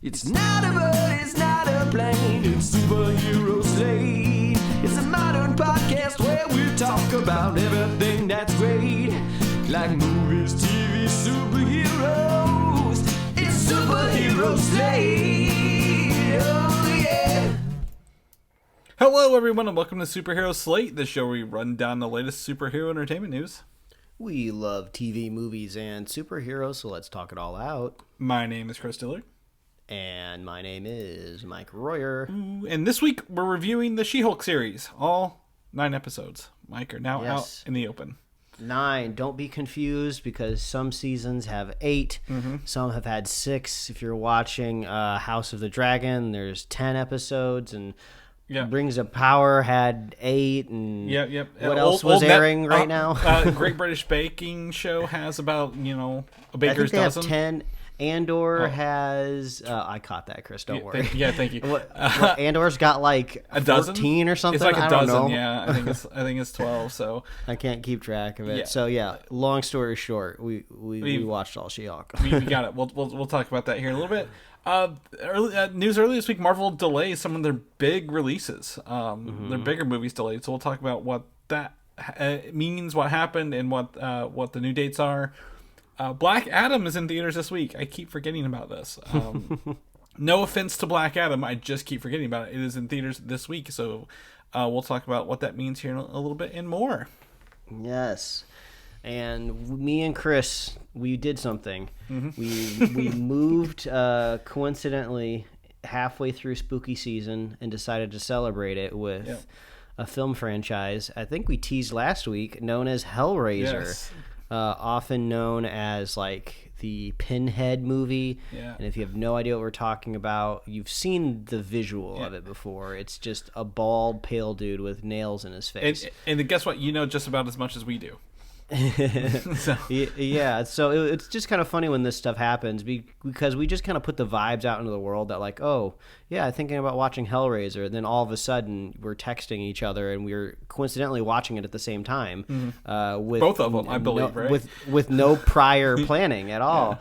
It's not a bird, it's not a plane, it's Superhero Slate. It's a modern podcast where we talk about everything that's great, like movies, TV, superheroes. It's Superhero Slate. Oh yeah. Hello everyone and welcome to Superhero Slate, the show where we run down the latest superhero entertainment news. We love TV, movies, and superheroes, so let's talk it all out. My name is Chris Dillard. And my name is Mike Royer. And this week we're reviewing the She-Hulk series. All 9 episodes, Mike, are now out in the open. 9. Don't be confused because some seasons have 8. Some have had 6. If you're watching House of the Dragon, there's 10 episodes. And Rings of Power had 8. And what else was airing right now? Great British Baking Show has about, a baker's dozen. I think they have 10. Andor has... I caught that, Chris. Don't worry. Thank you. Andor's got like a dozen 14 or something. It's like a dozen. Don't know. Yeah, I think it's 12. So I can't keep track of it. Yeah. So long story short, we watched all She-Hulk. we got it. We'll talk about that here in a little bit. News earlier this week: Marvel delays some of their big releases. Their bigger movies delayed. So we'll talk about what that means, what happened, and what the new dates are. Black Adam is in theaters this week. I keep forgetting about this. No offense to Black Adam, I just keep forgetting about it. It is in theaters this week, so we'll talk about what that means here in a little bit and more. Yes, and me and Chris, we did something. We moved coincidentally halfway through spooky season and decided to celebrate it with a film franchise. I think we teased last week, known as Hellraiser. Yes. Often known as like the Pinhead movie. Yeah. And if you have no idea what we're talking about, you've seen the visual of it before. It's just a bald, pale dude with nails in his face. And guess what? You know just about as much as we do. So it's just kind of funny when this stuff happens because we just kind of put the vibes out into the world that like, oh yeah, I'm thinking about watching Hellraiser, and then all of a sudden we're texting each other and we're coincidentally watching it at the same time with both of them, I believe, right? with no prior planning at all.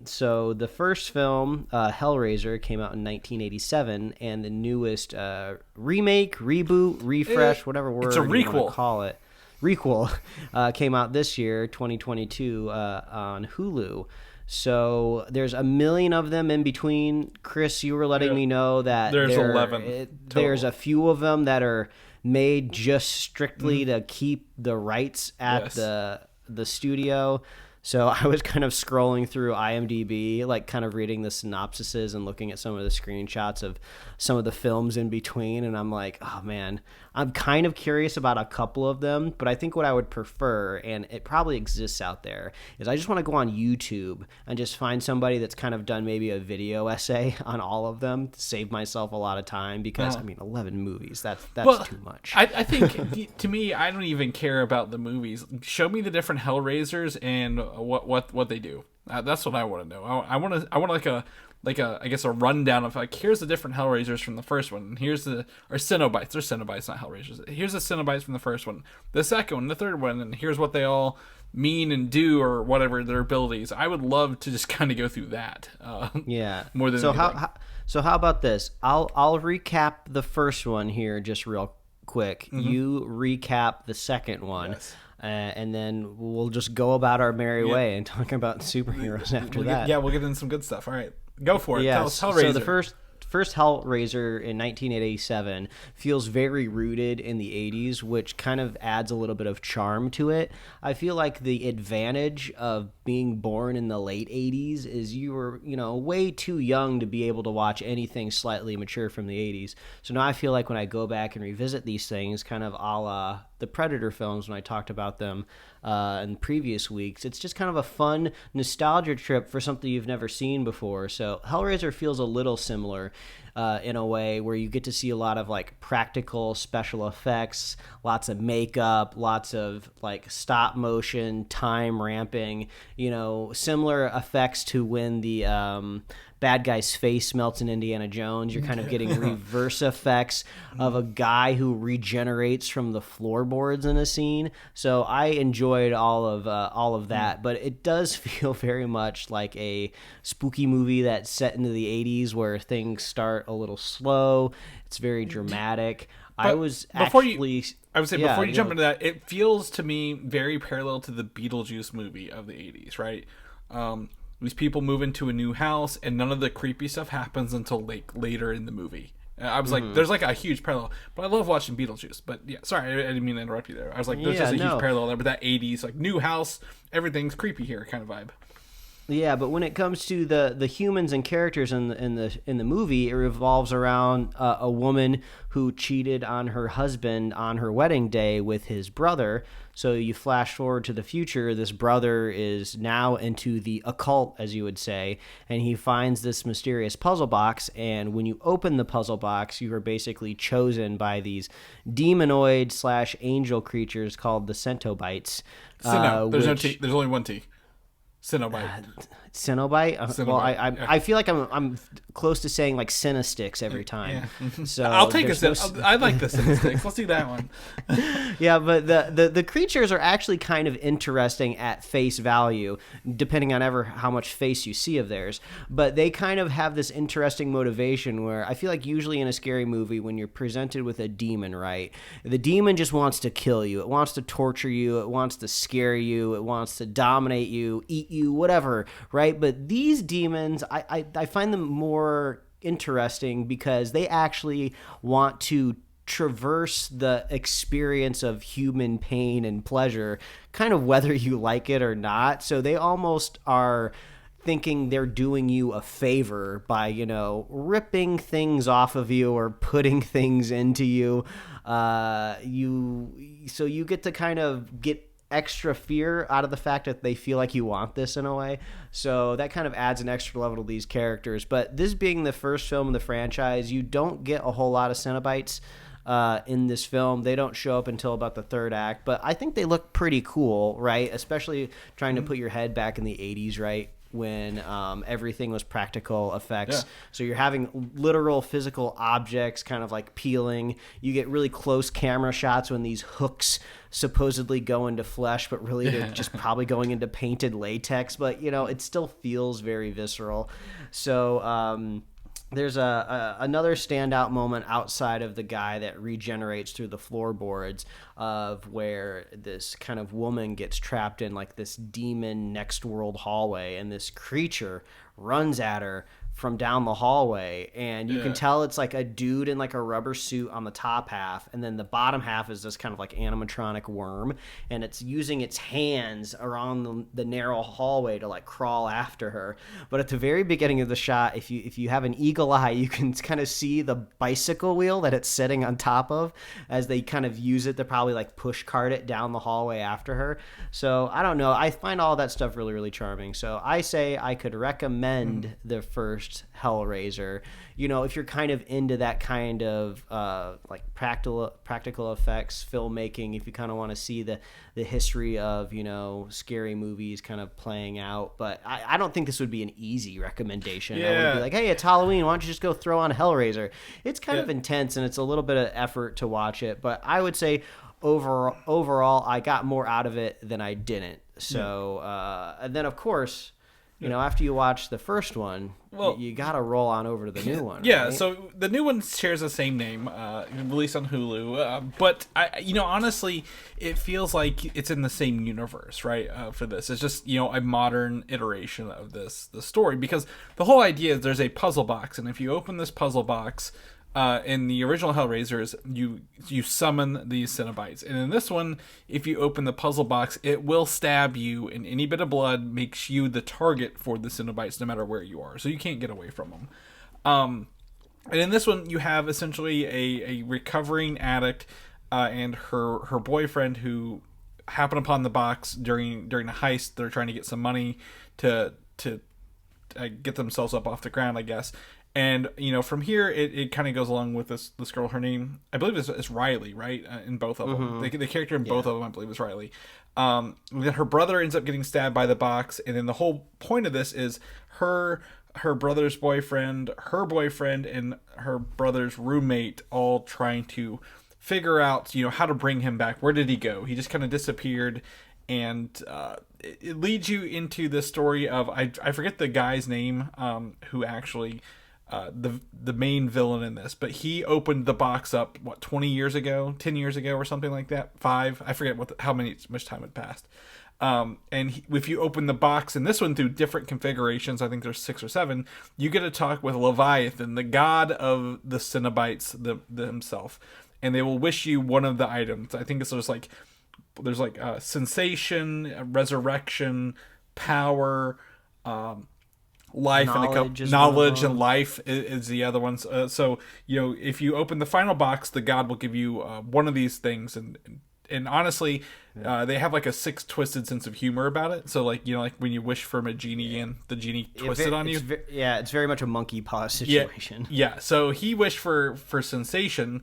So the first film, Hellraiser, came out in 1987, and the newest remake, reboot, refresh, whatever word it's a you want requel. to call it. Requel came out this year, 2022, on Hulu. So there's a million of them in between. Chris, you were letting me know that there's 11 there's a few of them that are made just strictly to keep the rights at the studio. So I was kind of scrolling through IMDb, like kind of reading the synopsises and looking at some of the screenshots of some of the films in between. And I'm like, oh man, I'm kind of curious about a couple of them. But I think what I would prefer, and it probably exists out there, is I just want to go on YouTube and just find somebody that's kind of done maybe a video essay on all of them to save myself a lot of time. Because, 11 movies, that's too much. I think, to me, I don't even care about the movies. Show me the different Hellraisers and what they do. That's what I want to know. I want like a I guess a rundown of like, here's the different Hellraisers from the first one, and here's or Cenobites. They're Cenobites, not Hellraisers. Here's the Cenobites from the first one, the second one, the third one, and here's what they all mean and do or whatever their abilities. I would love to just kind of go through that. More than anything. So how about this? I'll recap the first one here just real quick. You recap the second one. Yes. And then we'll just go about our merry way and talk about superheroes after that. We'll get into some good stuff. All right, go for it. Yes. Tell us Hellraiser. So the first Hellraiser in 1987 feels very rooted in the 80s, which kind of adds a little bit of charm to it. I feel like the advantage of being born in the late 80s is you were, way too young to be able to watch anything slightly mature from the 80s. So now I feel like when I go back and revisit these things, kind of a la the Predator films when I talked about them in previous weeks, it's just kind of a fun nostalgia trip for something you've never seen before. So Hellraiser feels a little similar in a way where you get to see a lot of like practical special effects, lots of makeup, lots of like stop motion, time ramping, similar effects to when the bad guy's face melts in Indiana Jones. You're kind of getting reverse effects of a guy who regenerates from the floorboards in a scene. So I enjoyed all of that, but it does feel very much like a spooky movie that's set into the 80s where things start a little slow. It's very dramatic. I would say before you jump into that, it feels to me very parallel to the Beetlejuice movie of the 80s, right? These people move into a new house and none of the creepy stuff happens until like later in the movie. I was like, there's like a huge parallel, but I love watching Beetlejuice. But yeah, sorry, I didn't mean to interrupt you there. I was like, there's just a huge parallel there with that 80s, like new house, everything's creepy here kind of vibe. Yeah, but when it comes to the humans and characters in the movie, it revolves around a woman who cheated on her husband on her wedding day with his brother. So you flash forward to the future. This brother is now into the occult, as you would say, and he finds this mysterious puzzle box. And when you open the puzzle box, you are basically chosen by these demonoid / angel creatures called the Cenobites. There's no T. There's only one T. Cenobite. Cenobite? Cenobite. Well, I feel like I'm close to saying like Cinesticks every time. Yeah. So I'll take I like the Cinesticks. Let's do that one. Yeah, but the creatures are actually kind of interesting at face value, depending on how much face you see of theirs. But they kind of have this interesting motivation where I feel like usually in a scary movie, when you're presented with a demon, right, the demon just wants to kill you. It wants to torture you. It wants to scare you. It wants to dominate you, eat you, whatever, right? But these demons, I find them more interesting because they actually want to traverse the experience of human pain and pleasure, kind of whether you like it or not. So they almost are thinking they're doing you a favor by, ripping things off of you or putting things into you. So you get to kind of get extra fear out of the fact that they feel like you want this in a way. So that kind of adds an extra level to these characters. But this being the first film in the franchise, you don't get a whole lot of Cenobites in this film. They don't show up until about the third act, but I think they look pretty cool, right? Especially trying to put your head back in the 80s, right? When everything was practical effects. Yeah. So you're having literal physical objects kind of like peeling. You get really close camera shots when these hooks supposedly go into flesh, but really they're just probably going into painted latex. But, it still feels very visceral. So there's another standout moment outside of the guy that regenerates through the floorboards of where this kind of woman gets trapped in like this demon next world hallway, and this creature runs at her from down the hallway, and you can tell it's like a dude in like a rubber suit on the top half, and then the bottom half is this kind of like animatronic worm, and it's using its hands around the narrow hallway to like crawl after her. But at the very beginning of the shot, if you have an eagle eye, you can kind of see the bicycle wheel that it's sitting on top of as they kind of use it to probably like push cart it down the hallway after her. So I don't know, I find all that stuff really, really charming. So I say I could recommend the first Hellraiser, if you're kind of into that kind of like practical effects filmmaking, if you kind of want to see the history of scary movies kind of playing out. But I don't think this would be an easy recommendation. I would be like, hey, it's Halloween, why don't you just go throw on Hellraiser? It's kind of intense and it's a little bit of effort to watch it, but I would say overall I got more out of it than I didn't. So and then of course, after you watch the first one, you got to roll on over to the new one. Yeah, right? So the new one shares the same name, released on Hulu. But honestly, it feels like it's in the same universe, right? For this, it's just a modern iteration of the story, because the whole idea is there's a puzzle box, and if you open this puzzle box. In the original Hellraisers, you summon these Cenobites. And in this one, if you open the puzzle box, it will stab you, and any bit of blood makes you the target for the Cenobites no matter where you are. So you can't get away from them. And in this one, you have essentially a recovering addict and her boyfriend who happen upon the box during a heist. They're trying to get some money to get themselves up off the ground, I guess. And, from here, it kind of goes along with this girl. Her name, I believe, is Riley, right? In both of them. The character in both of them, I believe, is Riley. Then her brother ends up getting stabbed by the box. And then the whole point of this is her her brother's boyfriend, her boyfriend, and her brother's roommate all trying to figure out, how to bring him back. Where did he go? He just kind of disappeared, and it leads you into the story of I forget the guy's name, who actually the main villain in this, but he opened the box up 10 years ago or something like that, 5. I forget much time had passed. If you open the box in this one through different configurations, I think there's 6 or 7, you get to talk with Leviathan, the god of the Cenobites himself, and they will wish you one of the items. I think it's just like there's like sensation, resurrection, power, life, knowledge and life is the other ones. So if you open the final box, the god will give you one of these things, and honestly, they have like a 6 twisted sense of humor about it. So like when you wish for a genie and the genie twisted on you. It's very much a monkey paw situation. Yeah. So he wished for sensation.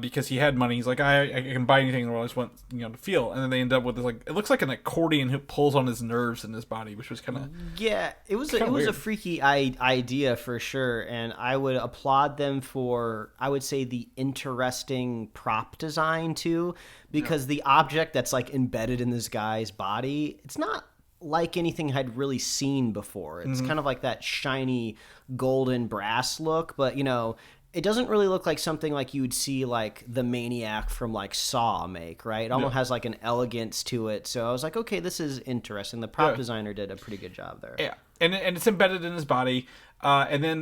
Because he had money. He's like, I can buy anything in the world. I just want to feel. And then they end up with this, like, it looks like an accordion who pulls on his nerves in his body, which was kind of it was a freaky idea for sure. And I would applaud them for, I would say, the interesting prop design too, because the object that's like embedded in this guy's body, it's not like anything I'd really seen before. It's kind of like that shiny golden brass look, but it doesn't really look like something like you would see like the Maniac from like Saw make, right? It almost has like an elegance to it. So I was like, okay, this is interesting. The prop designer did a pretty good job there. Yeah, and it's embedded in his body. And then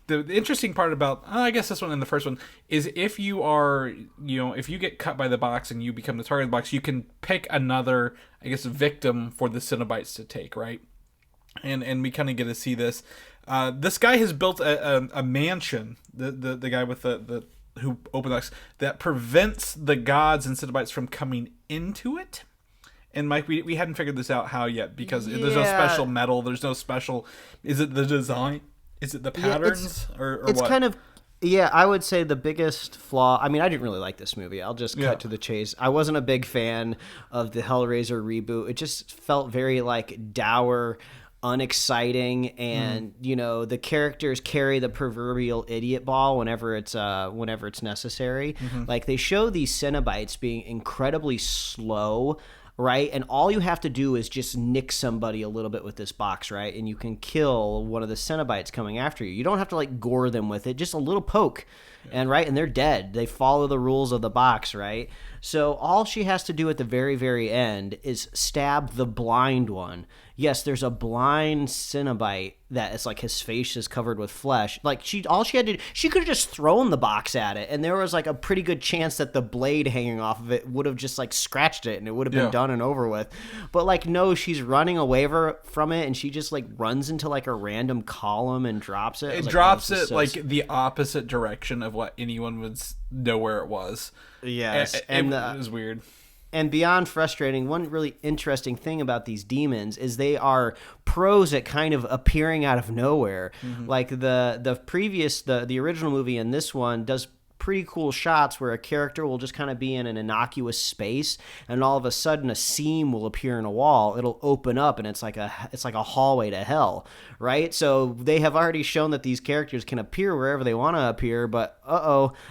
the interesting part about I guess this one and the first one is if you are if you get cut by the box and you become the target of the box, you can pick another victim for the Cenobites to take, right? And we kind of get to see this. This guy has built a mansion. The guy with the who opened the box that prevents the gods and Cenobites from coming into it. And Mike, we hadn't figured this out how yet because there's no special metal. There's no special. Is it the design? Is it the patterns or it's what? Kind of. Yeah, I would say the biggest flaw. I mean, I didn't really like this movie. I'll just cut to the chase. I wasn't a big fan of the Hellraiser reboot. It just felt very like dour, unexciting, and the characters carry the proverbial idiot ball whenever it's necessary. Like they show these Cenobites being incredibly slow, right? And all you have to do is just nick somebody a little bit with this box, right? And you can kill one of the Cenobites coming after you. You don't have to like gore them with it, just a little poke. And they're dead. They follow the rules of the box, right? So all she has to do at the very, very end is stab the blind one. Yes, there's a blind Cenobite that is like his face is covered with flesh. Like she had to do, she could have just thrown the box at it, and there was like a pretty good chance that the blade hanging off of it would have just like scratched it, and it would have been done and over with. But like no, she's running away from it, and she just like runs into like a random column and drops it. It drops it like the opposite direction of what anyone would know where it was. Yes, it was weird. And beyond frustrating, one really interesting thing about these demons is they are pros at kind of appearing out of nowhere. Like the original movie and this one does pretty cool shots where a character will just kind of be in an innocuous space, and all of a sudden a seam will appear in a wall. It'll open up, and it's like a hallway to hell, right? So they have already shown that these characters can appear wherever they want to appear, but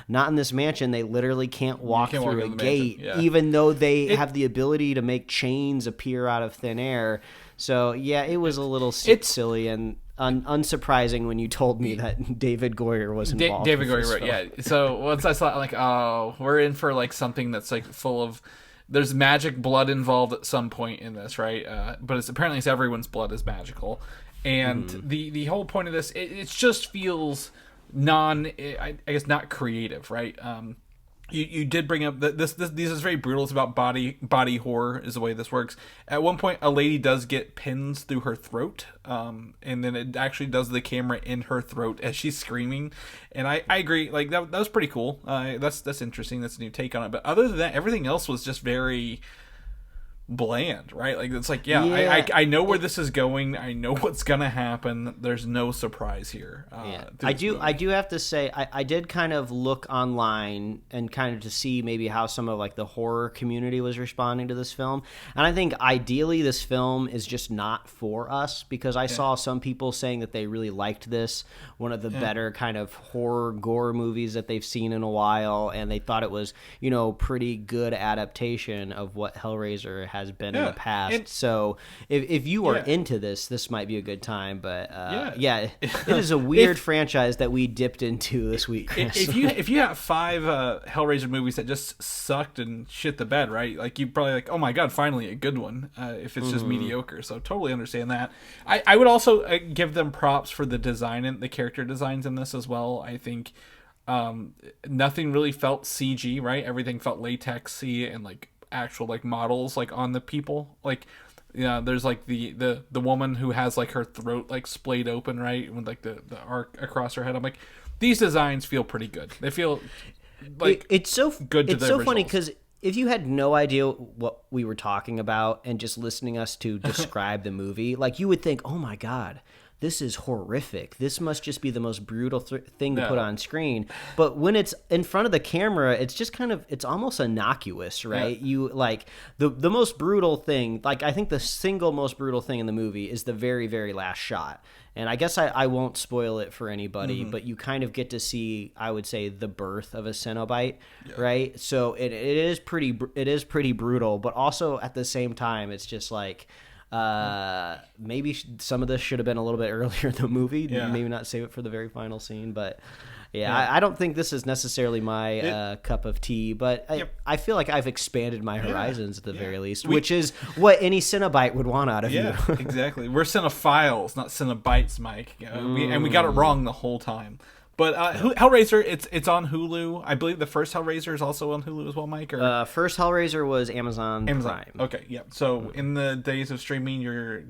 not in this mansion. They literally can't walk through a gate, even though they have the ability to make chains appear out of thin air. So yeah, it was a little silly and unsurprising when you told me that David Goyer was involved. David Goyer, right? Yeah. So once I saw it, like, oh, we're in for like something that's like full of. There's magic blood involved at some point in this, right? But apparently everyone's blood is magical, and the whole point of this, it just feels I guess not creative, right? You did bring up that this is very brutal. It's about body horror is the way this works. At one point, a lady does get pins through her throat, and then it actually does the camera in her throat as she's screaming. And I agree, like that was pretty cool. That's interesting. That's a new take on it. But other than that, everything else was just very bland, right? Like it's like I know where this is going. I know what's gonna happen. There's no surprise here. I do have to say I did kind of look online and kind of to see maybe how some of like the horror community was responding to this film, and I think ideally this film is just not for us, because I saw some people saying that they really liked this, one of the better kind of horror gore movies that they've seen in a while, and they thought it was, you know, pretty good adaptation of what Hellraiser has been in the past. And so if you are into this might be a good time. But it is a weird franchise that we dipped into this week, Chris. If you have 5 Hellraiser movies that just sucked and shit the bed, right? Like you probably like, oh my god, finally a good one. If it's just mediocre, so totally understand that. I would also give them props for the design and the character designs in this as well. I think nothing really felt CG, right? Everything felt latexy and like actual like models like on the people. Like there's like the woman who has like her throat like splayed open, right, with like the arc across her head. I'm like, these designs feel pretty good. They feel like it's so good to it's so funny because if you had no idea what we were talking about and just listening us to describe the movie, like you would think, oh my god, this is horrific. This must just be the most brutal thing to put on screen. But when it's in front of the camera, it's just kind of, it's almost innocuous, right? Yeah. You like the most brutal thing, like I think the single most brutal thing in the movie is the very, very last shot. And I guess I won't spoil it for anybody, but you kind of get to see, I would say, the birth of a Cenobite, right? So it is pretty brutal, but also at the same time, it's just like, maybe some of this should have been a little bit earlier in the movie. Maybe not save it for the very final scene, but I don't think this is necessarily my cup of tea, but I feel like I've expanded my horizons at the very least, which is what any Cenobite would want out of you. Exactly. We're cinephiles, not Cenobites, Mike. And we got it wrong the whole time. But Hellraiser, it's on Hulu. I believe the first Hellraiser is also on Hulu as well, Mike. Or? First Hellraiser was Amazon Prime. Okay, yeah. So in the days of streaming, you're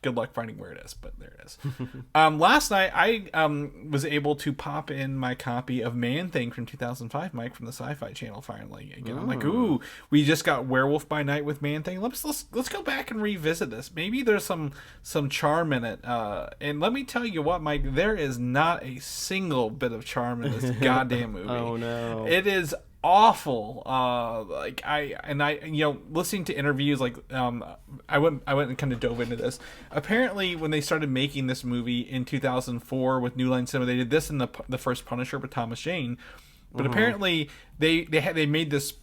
good luck finding where it is, but there it is. Last night, I was able to pop in my copy of Man-Thing from 2005, Mike, from the Sci-Fi Channel finally. Again, I'm like, ooh, we just got Werewolf by Night with Man-Thing. Let's go back and revisit this. Maybe there's some charm in it. And let me tell you what, Mike, there is not a single bit of charm in this goddamn movie. Oh no, it is awful. Listening to interviews, like I went and kind of dove into this. Apparently, when they started making this movie in 2004 with New Line Cinema, they did this in the first Punisher with Thomas Jane. But apparently, they made this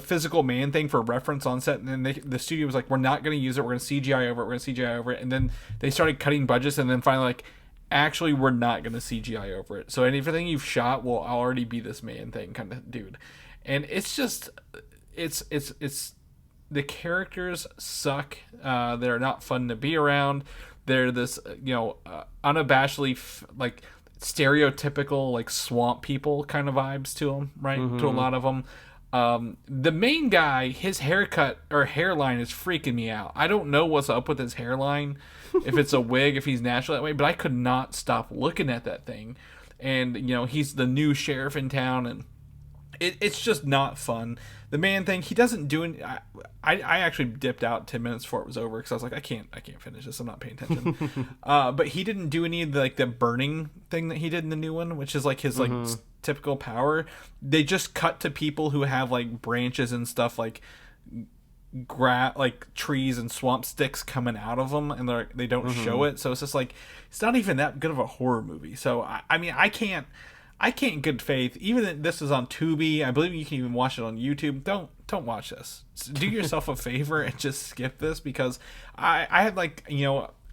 physical man thing for reference on set, and then the studio was like, "We're not going to use it. We're going to CGI over it." And then they started cutting budgets, and then finally like, actually, we're not going to CGI over it. So everything you've shot will already be this man thing kind of dude. And it's just, it's the characters suck. They're not fun to be around. They're this, unabashedly like stereotypical like swamp people kind of vibes to them, right? To a lot of them. The main guy, his haircut or hairline is freaking me out. I don't know what's up with his hairline, if it's a wig, if he's natural that way, but I could not stop looking at that thing. And, he's the new sheriff in town, and it's just not fun. The man thing, he doesn't do any. I actually dipped out 10 minutes before it was over because I was like, I can't finish this. I'm not paying attention. But he didn't do any of the burning thing that he did in the new one, which is like his typical power. They just cut to people who have like branches and stuff like trees and swamp sticks coming out of them, and they don't show it. So it's just like, it's not even that good of a horror movie. So I mean, I can't in good faith, even if this is on Tubi, I believe you can even watch it on YouTube. Don't watch this. Do yourself a favor and just skip this, because I had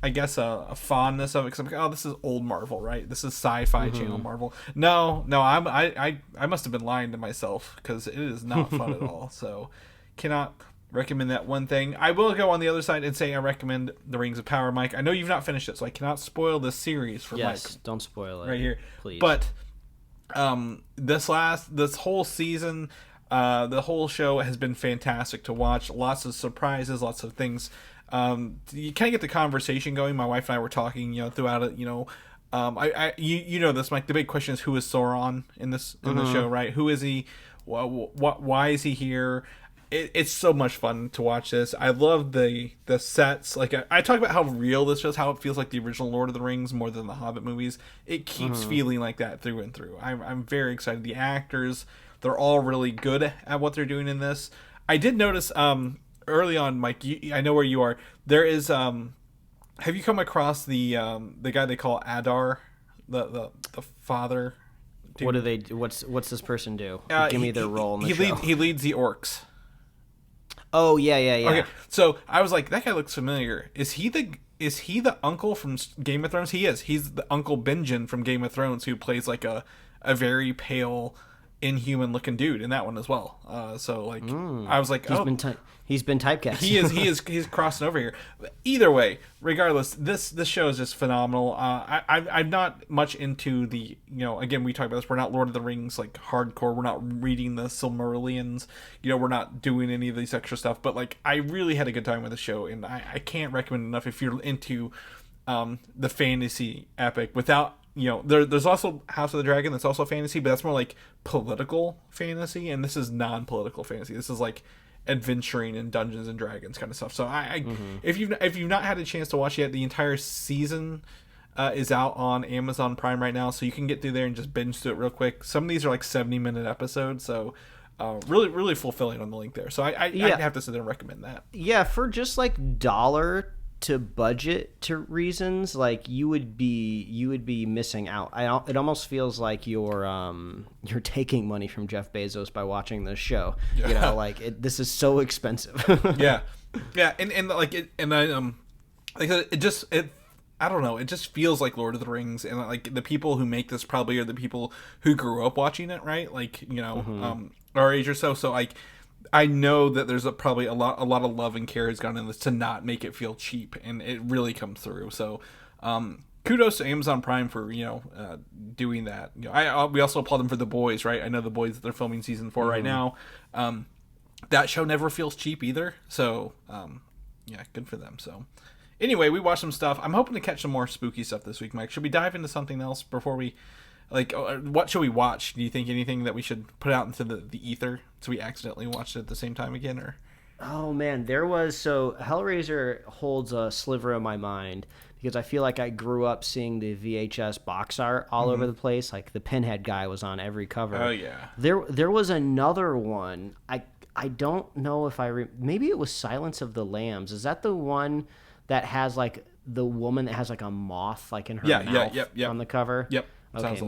I guess a fondness of it, because I'm like, oh, this is old Marvel, right? This is Sci-Fi Channel Marvel. No, I must have been lying to myself, because it is not fun at all. So cannot recommend that one thing. I will go on the other side and say I recommend The Rings of Power, Mike. I know you've not finished it, so I cannot spoil this series for Mike. Yes, don't spoil it. Right here. Please. But this whole season, the whole show has been fantastic to watch. Lots of surprises, lots of things. You kind of get the conversation going. My wife and I were talking, throughout it. This, Mike. The big question is, who is Sauron in the show, right? Who is he? Why is he here? it's so much fun to watch this. I love the sets. Like I talk about how real this is, how it feels like the original Lord of the Rings more than the Hobbit movies. It keeps feeling like that through and through. I'm very excited. The actors, they're all really good at what they're doing in this. I did notice early on, Mike. I know where you are. There is. Have you come across the guy they call Adar, the father? Dude. What do they? What's this person do? Give me their role in the show. He leads the orcs. Oh yeah. Okay, so I was like, that guy looks familiar. Is he the uncle from Game of Thrones? He is. He's the Uncle Benjen from Game of Thrones, who plays like a very pale, inhuman looking dude in that one as well. So like, I was like, he's been typecast. He's crossing over here. Either way, regardless, this show is just phenomenal. I'm not much into the, again, we talked about this, we're not Lord of the Rings like hardcore, we're not reading the Silmarillions, we're not doing any of these extra stuff, but like I really had a good time with the show, and I can't recommend enough if you're into the fantasy epic without, there's also House of the Dragon that's also fantasy, but that's more like political fantasy, and this is non-political fantasy. This is like adventuring in Dungeons and Dragons kind of stuff. So if you've not had a chance to watch yet, the entire season is out on Amazon Prime right now, so you can get through there and just binge through it real quick. Some of these are like 70-minute episodes, so really fulfilling on the link there. So I'd have to sit there and recommend that. Yeah, for just like dollar to budget to reasons, like you would be missing out. It almost feels like you're taking money from Jeff Bezos by watching this show. Yeah. This is so expensive. yeah, and like it, and I like it I don't know, it just feels like Lord of the Rings, and like the people who make this probably are the people who grew up watching it, right? Like our age or so. So like, I know that there's probably a lot of love and care has gone in this to not make it feel cheap, and it really comes through. So, kudos to Amazon Prime for doing that. We also applaud them for The Boys, right? I know The Boys, they're filming season 4 right now. That show never feels cheap either. So, good for them. So, anyway, we watched some stuff. I'm hoping to catch some more spooky stuff this week, Mike. Should we dive into something else before we? Like, what should we watch? Do you think anything that we should put out into the ether so we accidentally watched it at the same time again? Or oh man, Hellraiser holds a sliver of my mind because I feel like I grew up seeing the VHS box art all over the place. Like the Pinhead guy was on every cover. Oh yeah. There was another one. I don't know if maybe it was Silence of the Lambs. Is that the one that has like the woman that has like a moth like in her mouth on the cover? Yep. Okay,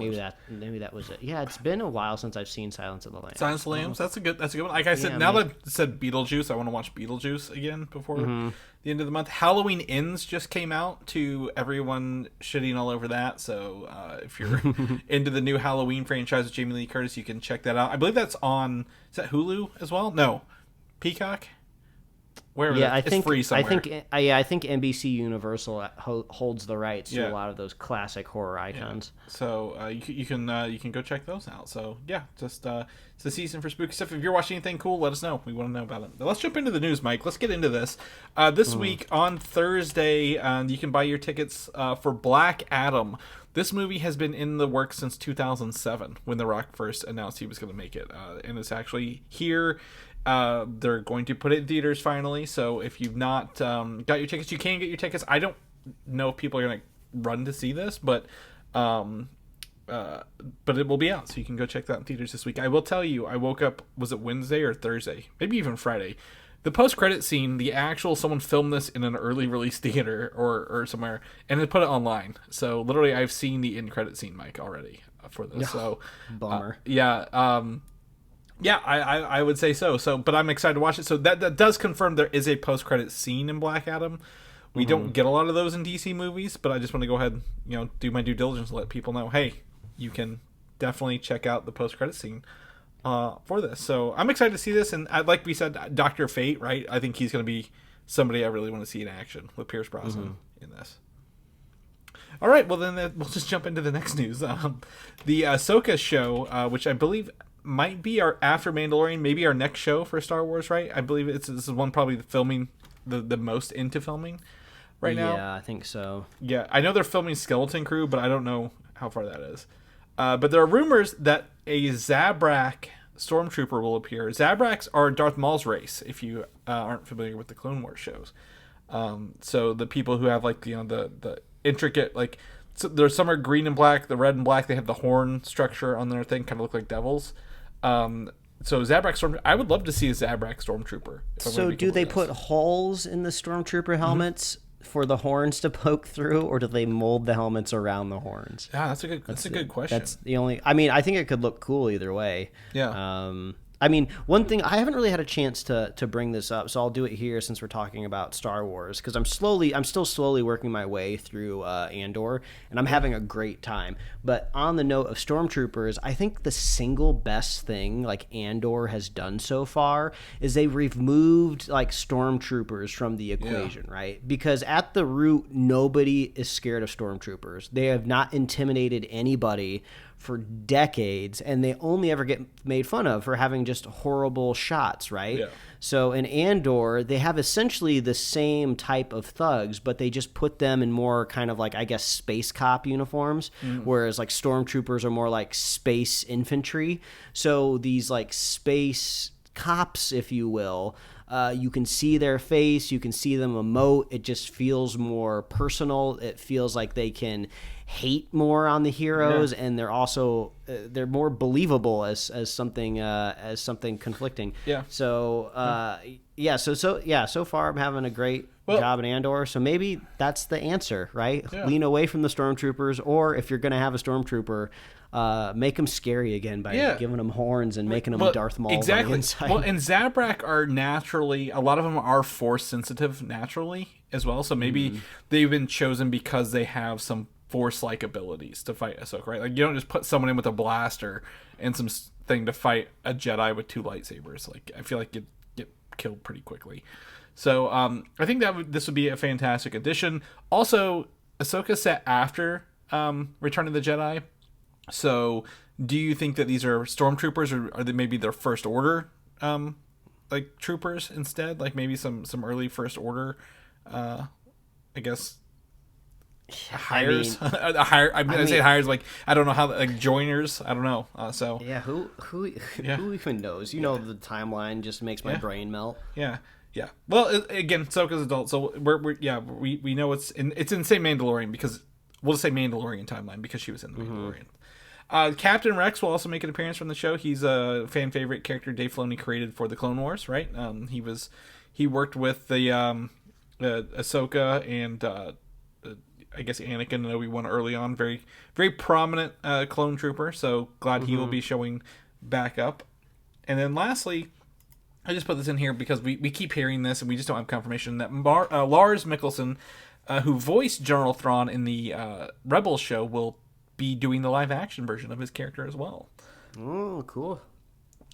maybe that was it. Yeah, it's been a while since I've seen Silence of the Lambs. Silence of the Lambs, that's a good one. Like I said, now that I've said Beetlejuice, I want to watch Beetlejuice again before the end of the month. Halloween Ends just came out, to everyone shitting all over that. So if you're into the new Halloween franchise with Jamie Lee Curtis, you can check that out. I believe that's on. Is that Hulu as well? No, Peacock. It's free somewhere. I think NBC Universal holds the rights to a lot of those classic horror icons. Yeah. So you can go check those out. So yeah, just it's the season for spooky stuff. If you're watching anything cool, let us know. We want to know about it. But let's jump into the news, Mike. Let's get into this. This week on Thursday, you can buy your tickets for Black Adam. This movie has been in the works since 2007 when The Rock first announced he was going to make it, and it's actually here. They're going to put it in theaters finally, so if you've not got your tickets, you can get your tickets. I don't know if people are going to run to see this, but it will be out, so you can go check that in theaters this week. I will tell you, I woke up, was it Wednesday or Thursday? Maybe even Friday. The post-credit scene, someone filmed this in an early release theater or somewhere, and they put it online. So literally, I've seen the end credit scene, Mike, already for this. So bummer. Yeah, I would say so. But I'm excited to watch it. So that does confirm there is a post-credit scene in Black Adam. We don't get a lot of those in DC movies, but I just want to go ahead and do my due diligence and let people know, hey, you can definitely check out the post-credit scene for this. So I'm excited to see this, and like we said, Dr. Fate, right? I think he's going to be somebody I really want to see in action with Pierce Brosnan in this. All right, well then we'll just jump into the next news. The Ahsoka show, which I believe might be our after Mandalorian, maybe our next show for Star Wars, right? I believe this is one probably filming the most into filming right now. Yeah, I think so. Yeah, I know they're filming Skeleton Crew, but I don't know how far that is. But there are rumors that a Zabrak stormtrooper will appear. Zabraks are Darth Maul's race, if you aren't familiar with the Clone Wars shows. So the people who have like the intricate like, so there's some are green and black, the red and black. They have the horn structure on their thing, kind of look like devils. So Zabrak Stormtrooper, I would love to see a Zabrak Stormtrooper. So do they put holes in the Stormtrooper helmets for the horns to poke through, or do they mold the helmets around the horns? Yeah, that's a good question. That's the only. I mean, I think it could look cool either way. Yeah. I mean, one thing, I haven't really had a chance to bring this up, so I'll do it here since we're talking about Star Wars, because I'm still slowly working my way through Andor, and I'm having a great time. But on the note of Stormtroopers, I think the single best thing like Andor has done so far is they removed like Stormtroopers from the equation, right? Because at the root, nobody is scared of Stormtroopers. They have not intimidated anybody for decades, and they only ever get made fun of for having just horrible shots, right? Yeah. So in Andor, they have essentially the same type of thugs, but they just put them in more kind of like, I guess, space cop uniforms, whereas like stormtroopers are more like space infantry. So these like space cops, if you will, you can see their face, you can see them emote. It just feels more personal. It feels like they can hate more on the heroes, and they're also they're more believable as something conflicting. Yeah. So so far I'm having a great job in Andor. So maybe that's the answer, right? Yeah. Lean away from the stormtroopers, or if you're going to have a stormtrooper, make them scary again by giving them horns and making them Darth Maul on the inside. Well, and Zabrak are naturally, a lot of them are force sensitive naturally as well. So maybe they've been chosen because they have some force-like abilities to fight Ahsoka, right? Like, you don't just put someone in with a blaster and some thing to fight a Jedi with two lightsabers. Like, I feel like you'd get killed pretty quickly. So I think this would be a fantastic addition. Also, Ahsoka set after Return of the Jedi. So do you think that these are stormtroopers, or are they maybe their first order like troopers instead? Like maybe some early first order I guess hires. I say hires, like, I don't know how, like joiners. I don't know. Who even knows? You know, the timeline just makes my brain melt. Yeah. Well, again, Ahsoka's adult, so we know it's in the same Mandalorian, because we'll just say Mandalorian timeline because she was in the Mandalorian. Captain Rex will also make an appearance from the show. He's a fan favorite character Dave Filoni created for the Clone Wars, right? He worked with the Ahsoka and I guess Anakin and Obi-Wan early on. Very, very prominent clone trooper. So glad he will be showing back up. And then lastly, I just put this in here because we keep hearing this and we just don't have confirmation that Lars Mikkelsen, who voiced General Thrawn in the Rebels show, will be doing the live action version of his character as well. Oh, cool.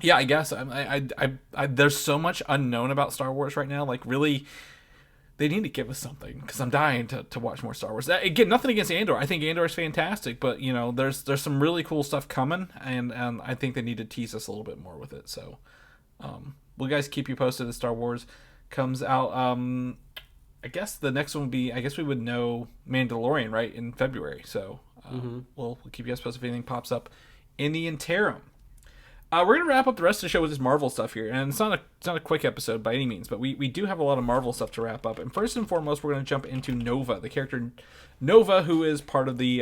Yeah, I guess I there's so much unknown about Star Wars right now. Like, really, they need to give us something, because I'm dying to watch more Star Wars. Again, nothing against Andor. I think Andor is fantastic, but there's some really cool stuff coming, and I think they need to tease us a little bit more with it. So, we'll guys keep you posted as Star Wars comes out. I guess the next one would be, I guess we would know Mandalorian, right, in February. So we'll keep you guys posted if anything pops up in the interim. We're gonna wrap up the rest of the show with this Marvel stuff here, and it's not a quick episode by any means, but we do have a lot of Marvel stuff to wrap up. And first and foremost, we're gonna jump into Nova, the character Nova, who is part of the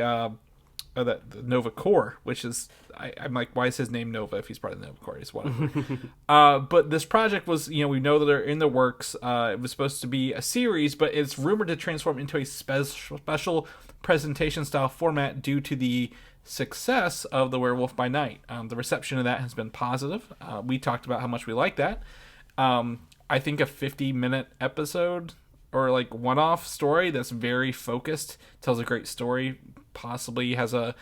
Nova Corps, which is, I'm like, why is his name Nova if he's part of the Nova Corps? It's whatever. But this project was, we know that they're in the works. It was supposed to be a series, but it's rumored to transform into a special presentation style format due to the success of The Werewolf by Night. The reception of that has been positive. We talked about how much we like that. I think a 50-minute episode, or like one-off story that's very focused, tells a great story, possibly has a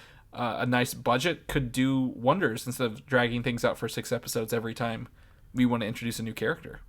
nice budget, could do wonders instead of dragging things out for 6 episodes every time we want to introduce a new character.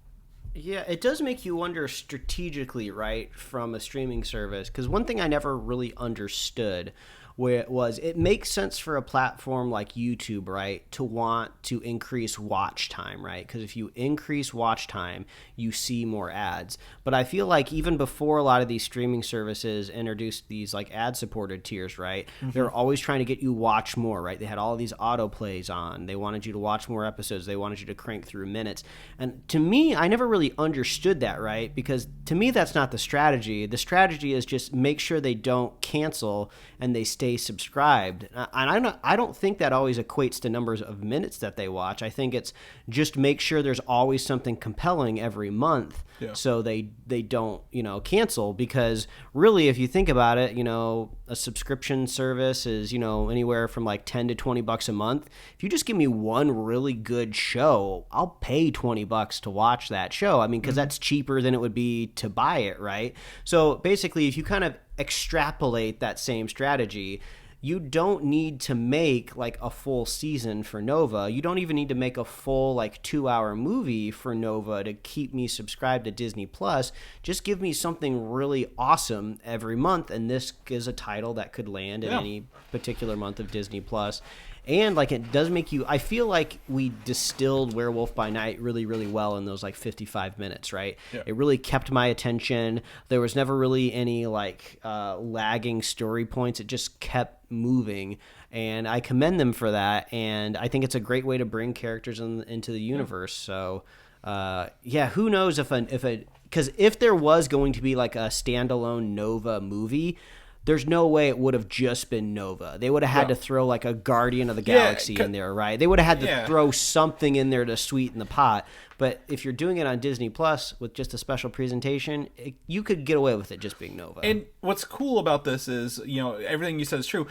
Yeah, it does make you wonder strategically, right, from a streaming service, because one thing I never really understood where it makes sense for a platform like YouTube, right, to want to increase watch time, right? Because if you increase watch time, you see more ads. But I feel like even before a lot of these streaming services introduced these like ad-supported tiers, right, they're always trying to get you watch more, right? They had all these autoplays on. They wanted you to watch more episodes. They wanted you to crank through minutes. And to me, I never really understood that, right? Because to me, that's not the strategy. The strategy is just make sure they don't cancel and they stay subscribed. And I don't think that always equates to numbers of minutes that they watch. I think it's just make sure there's always something compelling every month, so they don't, cancel. Because really, if you think about it, a subscription service is, anywhere from like $10 to $20 a month. If you just give me one really good show, I'll pay $20 to watch that show. I mean, because that's cheaper than it would be to buy it, right? So basically, if you kind of extrapolate that same strategy, you don't need to make like a full season for Nova. You don't even need to make a full like 2-hour movie for Nova to keep me subscribed to Disney Plus. Just give me something really awesome every month, and this is a title that could land in any particular month of Disney Plus. And like it does make you, I feel like we distilled Werewolf by Night really, really well in those like 55 minutes, right? Yeah. It really kept my attention. There was never really any like lagging story points. It just kept moving, and I commend them for that. And I think it's a great way to bring characters into the universe. So who knows because if there was going to be like a standalone Nova movie, there's no way it would have just been Nova. They would have had to throw like a Guardian of the Galaxy in there, right? They would have had to throw something in there to sweeten the pot. But if you're doing it on Disney Plus with just a special presentation, you could get away with it just being Nova. And what's cool about this is, everything you said is true.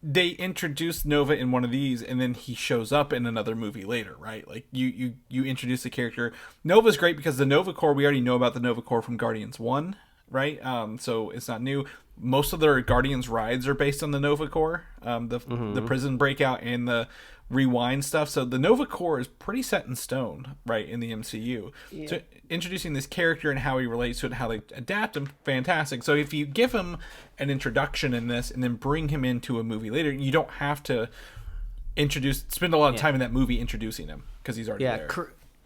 They introduced Nova in one of these, and then he shows up in another movie later, right? Like you introduce the character. Nova's great because the Nova Corps, we already know about the Nova Corps from Guardians 1, right? So it's not new. Most of their Guardians rides are based on the Nova Corps, the prison breakout and the rewind stuff. So the Nova Corps is pretty set in stone, right, in the MCU. Yeah. So introducing this character and how he relates to it, how they adapt him, fantastic. So if you give him an introduction in this and then bring him into a movie later, you don't have to spend a lot of time in that movie introducing him because he's already there.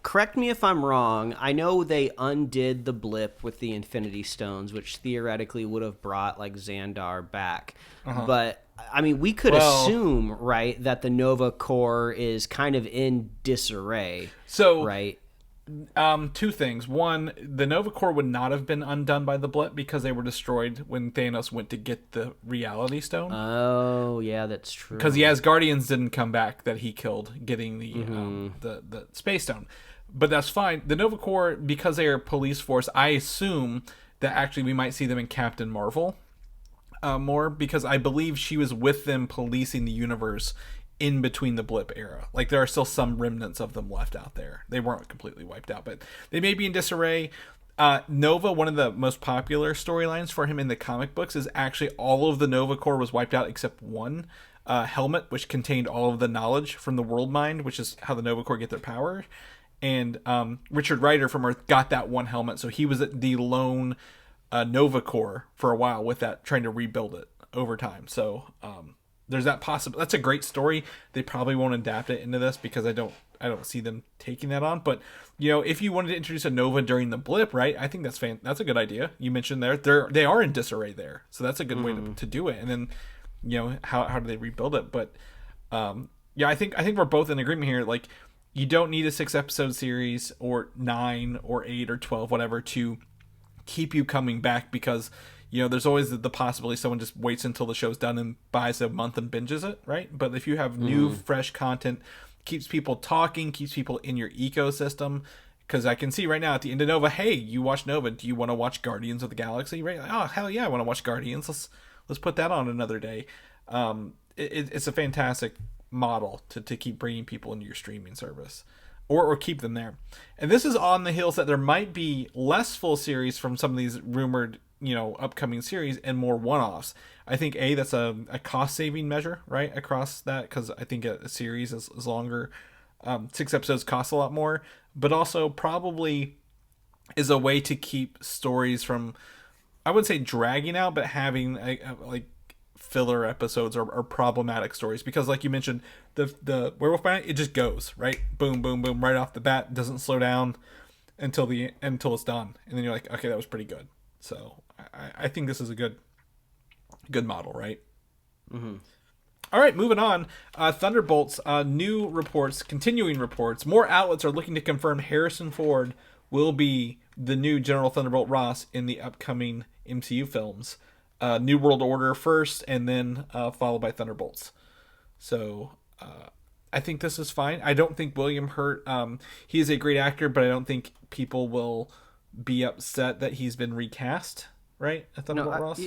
Correct me if I'm wrong. I know they undid the blip with the Infinity Stones, which theoretically would have brought like Xandar back. But I mean, we could assume, right, that the Nova Corps is kind of in disarray. So, right. Two things. One, the Nova Corps would not have been undone by the blip because they were destroyed when Thanos went to get the Reality Stone. Oh, yeah, that's true. Because the Asgardians didn't come back that he killed getting the Space Stone. But that's fine. The Nova Corps, because they are police force, I assume that actually we might see them in Captain Marvel more, because I believe she was with them policing the universe in between the blip era. Like, there are still some remnants of them left out there. They weren't completely wiped out, but they may be in disarray. Nova, one of the most popular storylines for him in the comic books is actually all of the Nova Corps was wiped out except one helmet, which contained all of the knowledge from the World Mind, which is how the Nova Corps get their power. And Richard Rider from Earth got that one helmet, so he was the lone Nova Corps for a while with that, trying to rebuild it over time. So there's that possible. That's a great story. They probably won't adapt it into this because I don't see them taking that on. But if you wanted to introduce a Nova during the blip, right? I think that's a good idea. You mentioned they are in disarray there, so that's a good way to do it. And then how do they rebuild it? But I think we're both in agreement here. Like, you don't need a 6-episode series or 9 or 8 or 12, whatever, to keep you coming back, because there's always the possibility someone just waits until the show's done and buys a month and binges it, right? But if you have new, fresh content, keeps people talking, keeps people in your ecosystem. Because I can see right now at the end of Nova, hey, you watch Nova, do you want to watch Guardians of the Galaxy? Right? Like, oh, hell yeah, I want to watch Guardians. Let's put that on another day. It's a fantastic model to keep bringing people into your streaming service, or keep them there. And this is on the heels that there might be less full series from some of these rumored upcoming series and more one-offs. I think that's a cost-saving measure, right, across that, because I think a series is longer. 6 episodes costs a lot more, but also probably is a way to keep stories from, I wouldn't say dragging out, but having filler episodes or problematic stories, because like you mentioned, the werewolf by night, it just goes right, boom, boom, boom, right off the bat, doesn't slow down until it's done, and then you're like, okay, that was pretty good. So I think this is a good model, right? Mm-hmm. All right, moving on. Thunderbolts, new reports, continuing reports. More outlets are looking to confirm Harrison Ford will be the new General Thunderbolt Ross in the upcoming MCU films. New World Order first, and then followed by Thunderbolts. So I think this is fine. I don't think William Hurt, he is a great actor, but I don't think people will be upset that he's been recast, right? Thunderbolt Ross?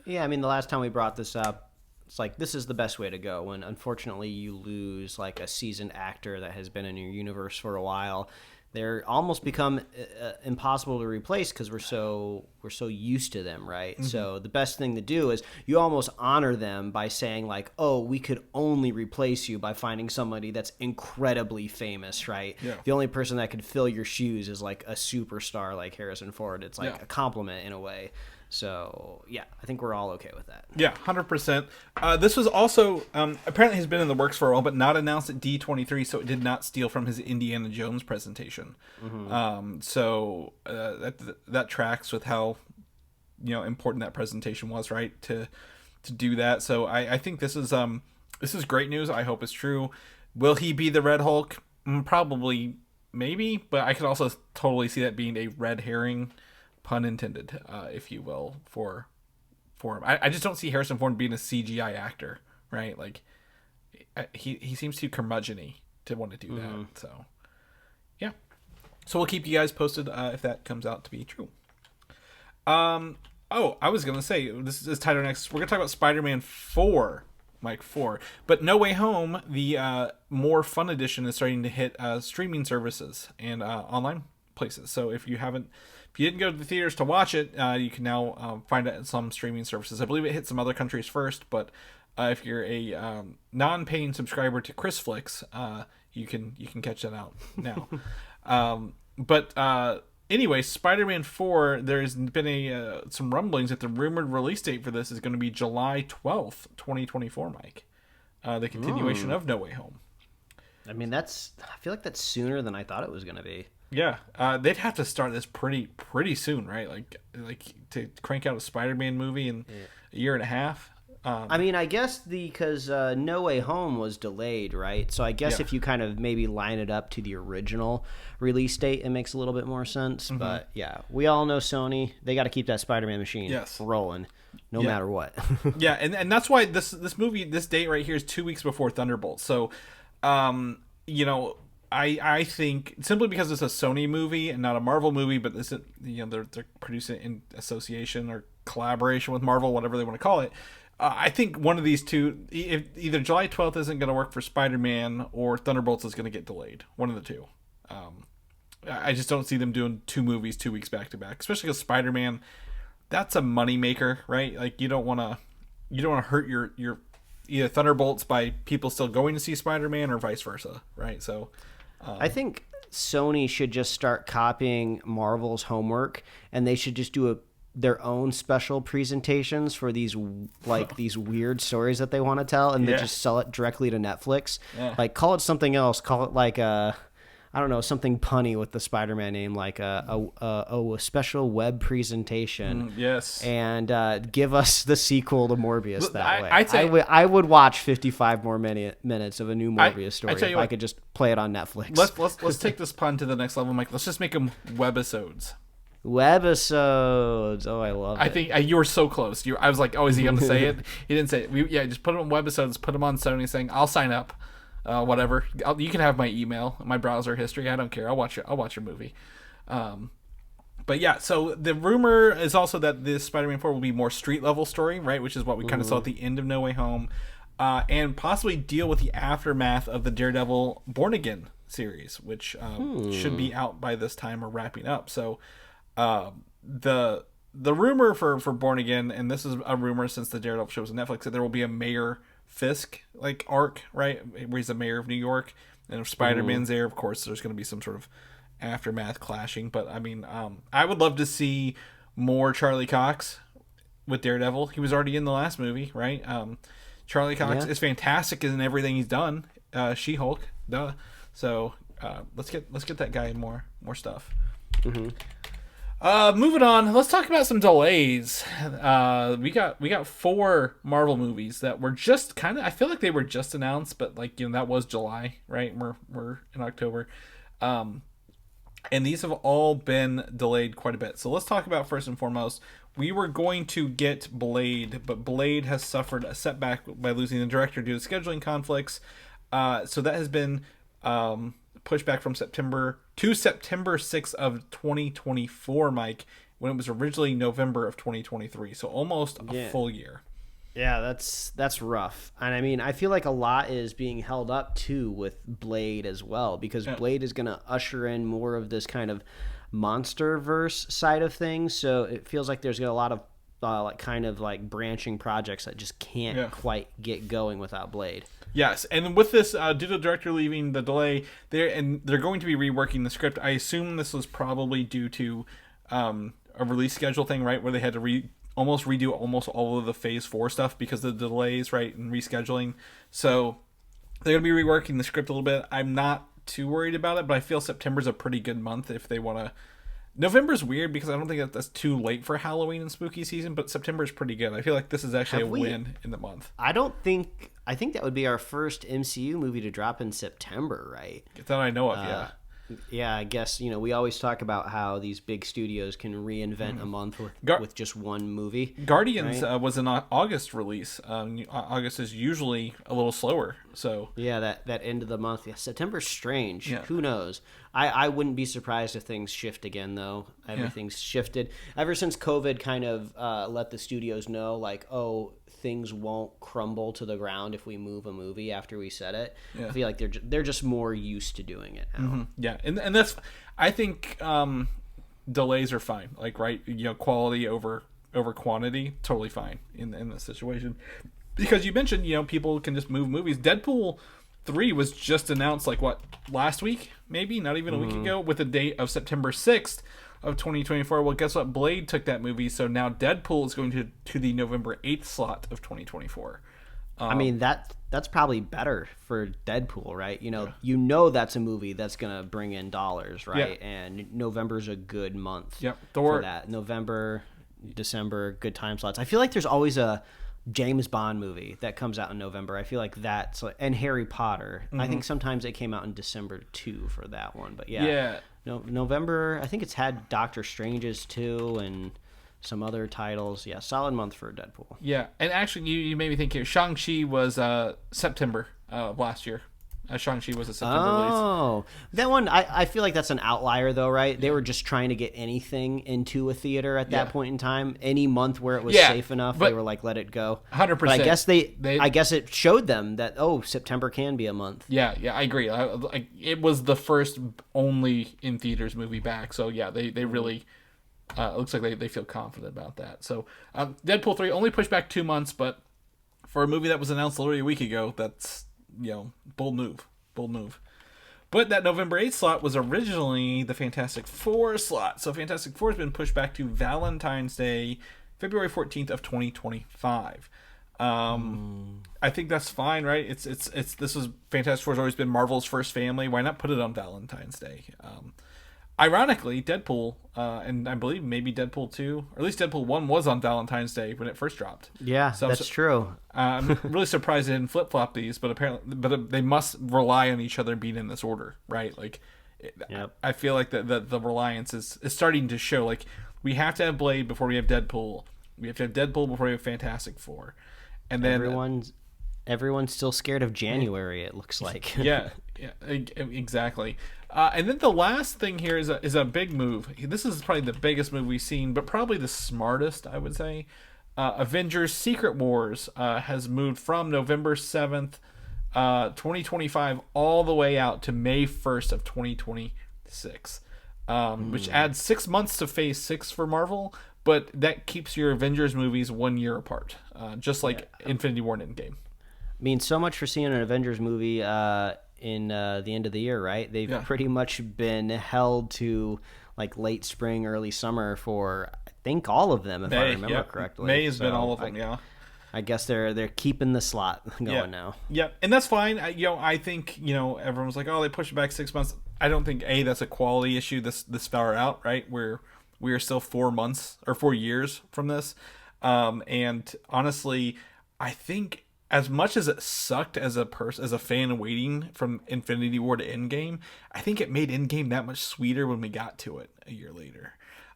Yeah, I mean, the last time we brought this up, it's like, this is the best way to go when unfortunately you lose like a seasoned actor that has been in your universe for a while. They're almost become impossible to replace because we're so used to them, right? Mm-hmm. So the best thing to do is you almost honor them by saying like, oh, we could only replace you by finding somebody that's incredibly famous, right? Yeah. The only person that could fill your shoes is like a superstar like Harrison Ford. It's like a compliment in a way. So, yeah, I think we're all okay with that. Yeah, 100%. This was also, apparently has been in the works for a while, but not announced at D23, so it did not steal from his Indiana Jones presentation. Mm-hmm. So that tracks with how, important that presentation was, right, to do that. So I think this is great news. I hope it's true. Will he be the Red Hulk? Probably, maybe, but I could also totally see that being a red herring, pun intended, if you will, for him. I just don't see Harrison Ford being a CGI actor, right? Like, he seems too curmudgeon-y to want to do that. So, yeah. So we'll keep you guys posted if that comes out to be true. I was going to say, this is tied to next. We're going to talk about Spider-Man 4, Mike 4. But No Way Home, the more fun edition, is starting to hit streaming services and online places. So if you didn't go to the theaters to watch it, you can now find it at some streaming services. I believe it hit some other countries first, but if you're a non-paying subscriber to ChrisFlix, you can catch that out now. Anyway, Spider-Man 4, there's been some rumblings that the rumored release date for this is going to be July 12th, 2024, Mike. The continuation of No Way Home. I mean, I feel like that's sooner than I thought it was going to be. Yeah, they'd have to start this pretty soon, right? Like to crank out a Spider-Man movie in a year and a half. I mean, I guess because No Way Home was delayed, right? So I guess if you kind of maybe line it up to the original release date, it makes a little bit more sense. Mm-hmm. But yeah, we all know Sony, they got to keep that Spider-Man machine rolling no matter what. Yeah, and that's why this movie, this date right here is 2 weeks before Thunderbolts. So, I think simply because it's a Sony movie and not a Marvel movie, but this, they're producing it in association or collaboration with Marvel, whatever they want to call it. I think one of these two, if either July 12th isn't going to work for Spider-Man or Thunderbolts is going to get delayed. One of the two. I just don't see them doing two movies 2 weeks back to back, especially because Spider-Man, that's a money maker, right? Like you don't want to hurt your either Thunderbolts by people still going to see Spider-Man or vice versa, right? So. I think Sony should just start copying Marvel's homework, and they should just do their own special presentations for these these weird stories that they want to tell, and they just sell it directly to Netflix. Yeah. Like, call it something else. Call it like I don't know, something punny with the Spider-Man name, like a special web presentation. Yes. And give us the sequel to Morbius that way. I would watch 55 more minutes of a new Morbius story if I could just play it on Netflix. Let's take this pun to the next level, Mike. Let's just make them webisodes. Webisodes. Oh, I love it. I think you were so close. I was like, oh, is he going to say it? He didn't say it. Just put them on webisodes, put them on Sony saying, I'll sign up. Whatever. You can have my email, my browser history. I don't care. I'll watch your movie. But yeah, so the rumor is also that this Spider-Man 4 will be more street level story, right? Which is what we kind of saw at the end of No Way Home, and possibly deal with the aftermath of the Daredevil Born Again series, which should be out by this time or wrapping up. So the rumor for Born Again, and this is a rumor since the Daredevil show was on Netflix, that there will be a Mayor Fisk arc, right, where he's the mayor of New York, and if Spider-Man's there, of course there's going to be some sort of aftermath clashing. But I mean, I would love to see more Charlie Cox with Daredevil. He was already in the last movie, right? Charlie Cox is fantastic in everything he's done. She-Hulk, duh. So let's get that guy in more stuff. Mm-hmm. Moving on, let's talk about some delays. We got 4 Marvel movies that were just kind of, I feel like they were just announced, but like, you know, that was July, right? We're in October. And these have all been delayed quite a bit. So let's talk about, first and foremost, we were going to get Blade, but Blade has suffered a setback by losing the director due to scheduling conflicts. So that has been pushed back from September 6th of 2024, Mike, when it was originally November of 2023. So almost a full year. Yeah, that's rough. And I mean, I feel like a lot is being held up too with Blade as well, because Blade is going to usher in more of this kind of monster-verse side of things. So it feels like there's a lot of like branching projects that just can't quite get going without Blade. Yes, and with this, due to the director leaving, the delay, they're going to be reworking the script. I assume this was probably due to a release schedule thing, right, where they had to redo almost all of the Phase 4 stuff because of the delays, right, and rescheduling. So they're going to be reworking the script a little bit. I'm not too worried about it, but I feel September's a pretty good month if they want to. November's weird because I don't think that's too late for Halloween and spooky season, but September's pretty good. I feel like this is actually win in the month. I think that would be our first MCU movie to drop in September, right? That I know of, yeah. Yeah, I guess, you know, we always talk about how these big studios can reinvent a month with just one movie. Guardians was an August release. August is usually a little slower, so... Yeah, that end of the month. Yeah, September's strange. Yeah. Who knows? I wouldn't be surprised if things shift again, though. Everything's shifted. Ever since COVID kind of let the studios know, like, oh, things won't crumble to the ground if we move a movie after we set it. Yeah. I feel like they're just more used to doing it now. Mm-hmm. Yeah, and that's, I think delays are fine. Like, right, you know, quality over quantity, totally fine in this situation. Because you mentioned, you know, people can just move movies. Deadpool 3 was just announced, like, what, last week? Maybe not even a week ago, with a date of September 6th. Of 2024. Well, guess what? Blade took that movie, so now Deadpool is going to the November 8th slot of 2024. I mean, that's probably better for Deadpool, right? You know that's a movie that's gonna bring in dollars, right? Yeah. And November's a good month for that. November, December, good time slots. I feel like there's always a James Bond movie that comes out in November. I feel like that's and Harry Potter. Mm-hmm. I think sometimes it came out in December too for that one, but yeah. No, November, I think it's had Doctor Strange's too and some other titles. Yeah, solid month for Deadpool. Yeah, and actually, you made me think here. Shang-Chi was September of last year. Shang-Chi was a September release. Oh, that one, I feel like that's an outlier though, right? They were just trying to get anything into a theater at that point in time. Any month where it was safe enough, they were like, let it go. 100%. But I guess it showed them that, September can be a month. Yeah, I agree. It was the first only in theaters movie back. So yeah, they really, it looks like they feel confident about that. So Deadpool 3 only pushed back 2 months, but for a movie that was announced literally a week ago, that's, bold move. But that November 8th slot was originally the Fantastic Four slot. So Fantastic Four has been pushed back to Valentine's Day, February 14th of 2025. I think that's fine, right? This is Fantastic Four's always been Marvel's first family. Why not put it on Valentine's Day? Ironically, Deadpool, and I believe maybe Deadpool 2, or at least Deadpool 1 was on Valentine's Day when it first dropped. Yeah, so that's true. I'm really surprised they didn't flip-flop these, but they must rely on each other being in this order, right? Like, I feel like the reliance is starting to show. Like, we have to have Blade before we have Deadpool. We have to have Deadpool before we have Fantastic Four. And then everyone's still scared of January, it looks like. yeah, exactly. And then the last thing here is a big move. This is probably the biggest move we've seen, but probably the smartest, I would say. Avengers Secret Wars has moved from November 7th, 2025, all the way out to May 1st of 2026, which adds 6 months to Phase 6 for Marvel, but that keeps your Avengers movies 1 year apart, just like Infinity War and Endgame. I mean, so much for seeing an Avengers movie in the end of the year, right? They've pretty much been held to like late spring, early summer for I think all of them, if I remember correctly. May has been all of them, yeah. I guess they're keeping the slot going now. Yeah, and that's fine. I think everyone's like, oh, they pushed it back 6 months. I don't think that's a quality issue this far out, right? We are still 4 months or 4 years from this, and honestly, I think as much as it sucked as a fan waiting from Infinity War to Endgame, I think it made Endgame that much sweeter when we got to it a year later.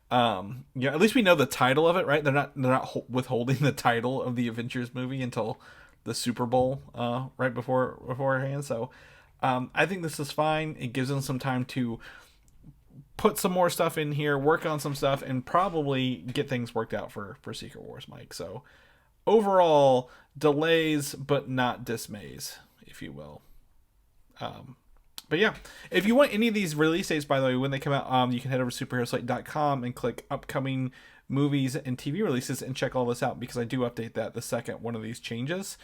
At least we know the title of it, right? They're not withholding the title of the Avengers movie until the Super Bowl, right beforehand. So, I think this is fine. It gives them some time to put some more stuff in here, work on some stuff, and probably get things worked out for Secret Wars, Mike. So, overall, delays but not dismays, if you will. But yeah, if you want any of these release dates, by the way, when they come out, you can head over to superheroslate.com and click upcoming movies and TV releases and check all this out, because I do update that the second one of these changes.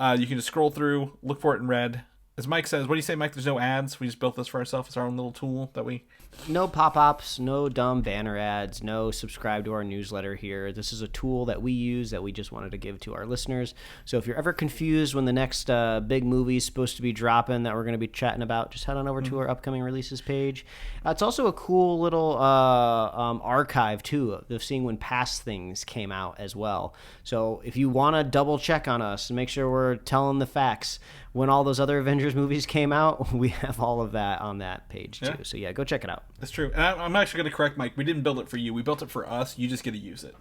You can just scroll through, look for it in red. As Mike says, what do you say, Mike? There's no ads. We just built this for ourselves. It's our own little tool that we... No pop-ups, no dumb banner ads, no subscribe to our newsletter here. This is a tool that we use that we just wanted to give to our listeners. So if you're ever confused when the next big movie is supposed to be dropping that we're going to be chatting about, just head on over to our upcoming releases page. It's also a cool little archive, too, of seeing when past things came out as well. So if you want to double check on us and make sure we're telling the facts, when all those other Avengers movies came out, we have all of that on that page, too. So yeah, go check it out. That's true. And I'm actually going to correct Mike. We didn't build it for you. We built it for us. You just get to use it.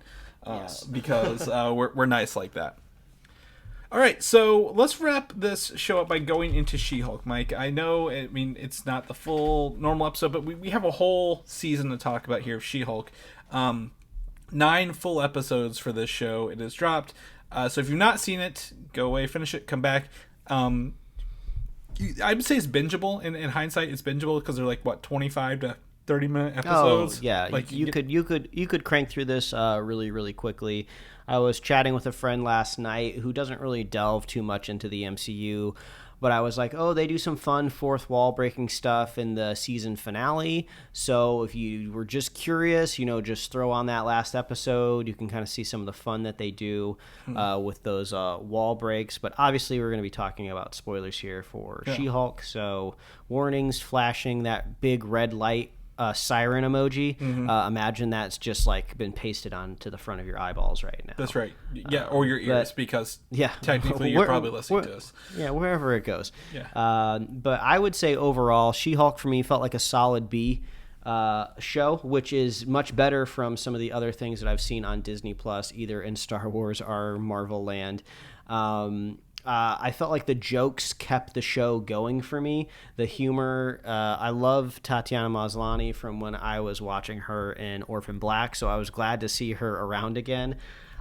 Yes. Because we're nice like that. All right, so let's wrap this show up by going into She-Hulk, Mike. I know, it's not the full normal episode, but we have a whole season to talk about here of She-Hulk. 9 full episodes for this show. It is dropped. So if you've not seen it, go away, finish it, come back. I would say it's bingeable. In hindsight, it's bingeable because they're like 25 to 30-minute episodes. Oh yeah, like you could crank through this really, really quickly. I was chatting with a friend last night who doesn't really delve too much into the MCU, but I was like, oh, they do some fun fourth wall breaking stuff in the season finale. So if you were just curious, just throw on that last episode. You can kind of see some of the fun that they do with those wall breaks. But obviously, we're going to be talking about spoilers here for She-Hulk. So warnings flashing, that big red light siren emoji. Imagine that's just been pasted onto the front of your eyeballs right now. That's right. Yeah, or your ears, because technically you're probably listening to us. Yeah, wherever it goes. Yeah. But I would say overall, She-Hulk for me felt like a solid B show, which is much better from some of the other things that I've seen on Disney Plus, either in Star Wars or Marvel Land. I felt like the jokes kept the show going for me. The humor, I love Tatiana Maslany from when I was watching her in Orphan Black, so I was glad to see her around again.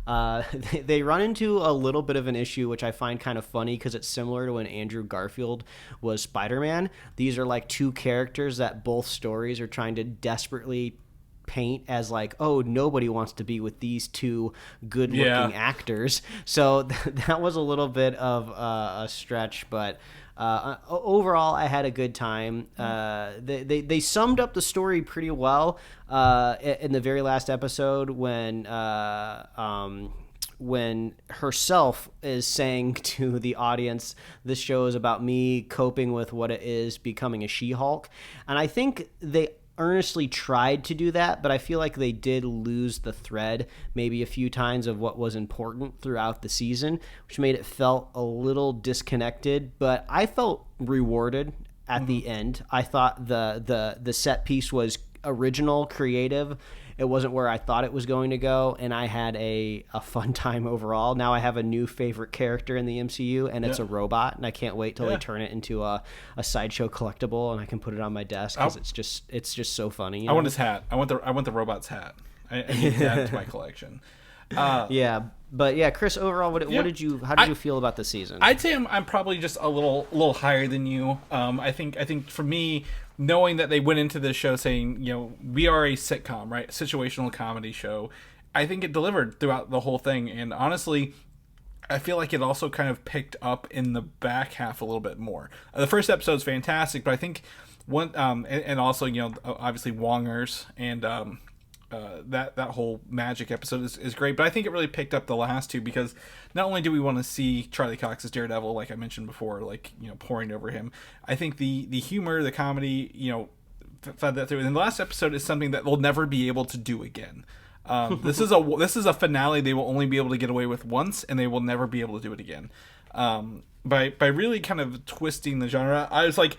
They run into a little bit of an issue, which I find kind of funny because it's similar to when Andrew Garfield was Spider-Man. These are like two characters that both stories are trying to desperately paint as nobody wants to be with these two good-looking actors. So that was a little bit of a stretch, but overall, I had a good time. They summed up the story pretty well in the very last episode when herself is saying to the audience, this show is about me coping with what it is becoming a She-Hulk. And I think they earnestly tried to do that, but I feel like they did lose the thread maybe a few times of what was important throughout the season, which made it felt a little disconnected, but I felt rewarded at the end. I thought the set piece was original, creative. It wasn't where I thought it was going to go, and I had a fun time overall. Now I have a new favorite character in the MCU, and it's a robot, and I can't wait till they turn it into a sideshow collectible, and I can put it on my desk because it's just so funny. I want his hat. I want the robot's hat. I need that into my collection. Chris, overall, how did you feel about the season? I'd say I'm probably just a little higher than you. I think for me, knowing that they went into this show saying, we are a sitcom, right? A situational comedy show. I think it delivered throughout the whole thing. And honestly, I feel like it also kind of picked up in the back half a little bit more. The first episode's fantastic, but I think one and also, you know, obviously Wongers and that whole magic episode is great, but I think it really picked up the last two, because not only do we want to see Charlie Cox's Daredevil, like I mentioned before, like, you know, pouring over him, I think the humor, the comedy, you know, fed that through. And the last episode is something that they'll never be able to do again. This is a finale they will only be able to get away with once, and they will never be able to do it again. By really kind of twisting the genre, I was like,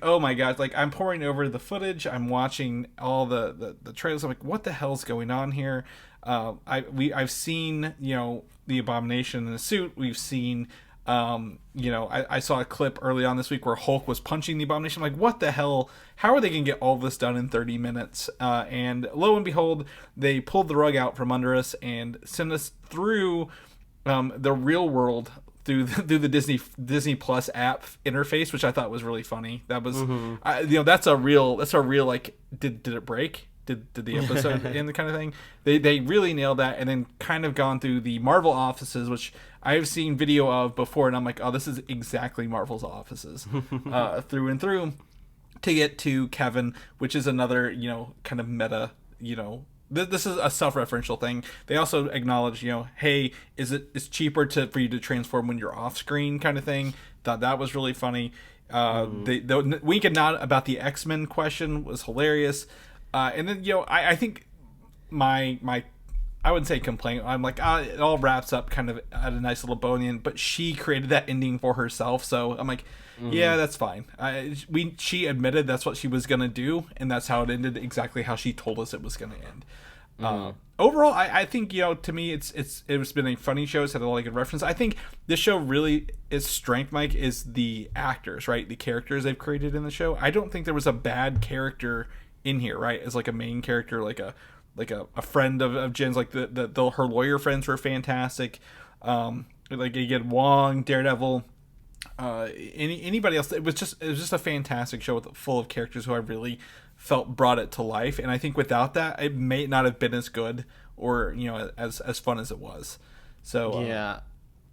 oh my god! Like, I'm poring over the footage, I'm watching all the trailers. I'm like, what the hell's going on here? I've seen, you know, the Abomination in the suit. We've seen, you know, I saw a clip early on this week where Hulk was punching the Abomination. I'm like, what the hell? How are they gonna get all this done in 30 minutes? And lo and behold, they pulled the rug out from under us and sent us through the real world, through the Disney Plus app interface, which I thought was really funny. That was, you know, that's a real like, did it break? Did the episode end, the kind of thing? They really nailed that, and then kind of gone through the Marvel offices, which I've seen video of before, and I'm like, oh, this is exactly Marvel's offices, through and through, to get to Kevin, which is another, you know, kind of meta, you know. This is a self-referential thing. They also acknowledge, you know, hey, it's cheaper for you to transform when you're off screen, kind of thing. Thought that was really funny. The wink and nod about the X-Men question was hilarious. And then, you know, I think my I wouldn't say complaint. I'm like, it all wraps up kind of at a nice little bow in the end. But she created that ending for herself, so I'm like, yeah, that's fine. She admitted that's what she was gonna do, and that's how it ended, exactly how she told us it was gonna end. Overall, I think, you know, to me, it's been a funny show. It's had a lot of good references. I think this show really, its strength, Mike, is the actors, right? The characters they've created in the show. I don't think there was a bad character in here, right? As like a main character, like a friend of Jen's, like her lawyer friends were fantastic. Like, again, Wong, Daredevil, anybody else. It was just a fantastic show full of characters who I really felt brought it to life. And I think without that, it may not have been as good, or, you know, as fun as it was. So yeah.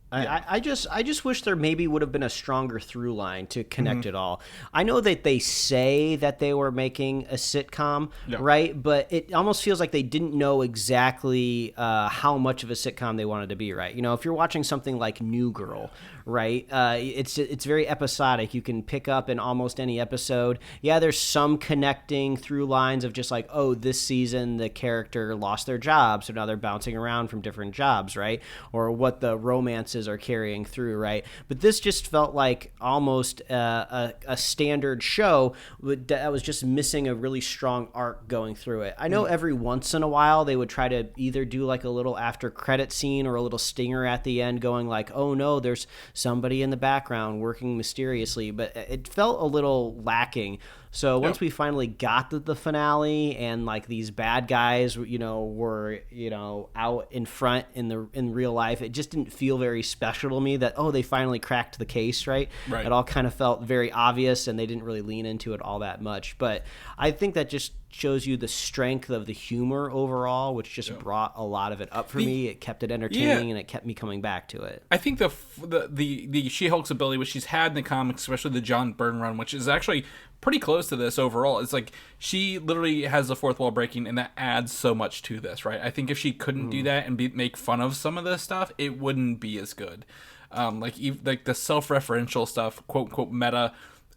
I just wish there maybe would have been a stronger through line to connect it all. I know that they say that they were making a sitcom, right? But it almost feels like they didn't know exactly how much of a sitcom they wanted to be, right? You know, if you're watching something like New Girl, right? It's very episodic. You can pick up in almost any episode. Yeah, there's some connecting through lines of just like, oh, this season the character lost their job, so now they're bouncing around from different jobs, right? Or what the romances are carrying through, right? But this just felt like almost a standard show that was just missing a really strong arc going through it. I know every once in a while they would try to either do like a little after credit scene or a little stinger at the end going like, oh no, there's somebody in the background working mysteriously, but it felt a little lacking. So once we finally got the finale, and like these bad guys, you know, were, you know, out in front in real life, it just didn't feel very special to me that, oh, they finally cracked the case, right? It all kind of felt very obvious, and they didn't really lean into it all that much. But I think that just shows you the strength of the humor overall, which just brought a lot of it up for me. It kept it entertaining, and it kept me coming back to it. I think the She-Hulk's ability, which she's had in the comics, especially the John Byrne run, which is actually pretty close to this overall. It's like she literally has the fourth wall breaking, and that adds so much to this, right? I think if she couldn't do that and make fun of some of this stuff, it wouldn't be as good. Like the self-referential stuff, quote unquote meta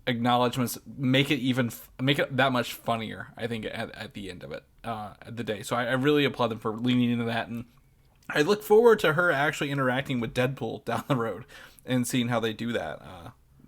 acknowledgments, make it that much funnier, I think, at the end of it, at the day. So I really applaud them for leaning into that, and I look forward to her actually interacting with Deadpool down the road and seeing how they do that.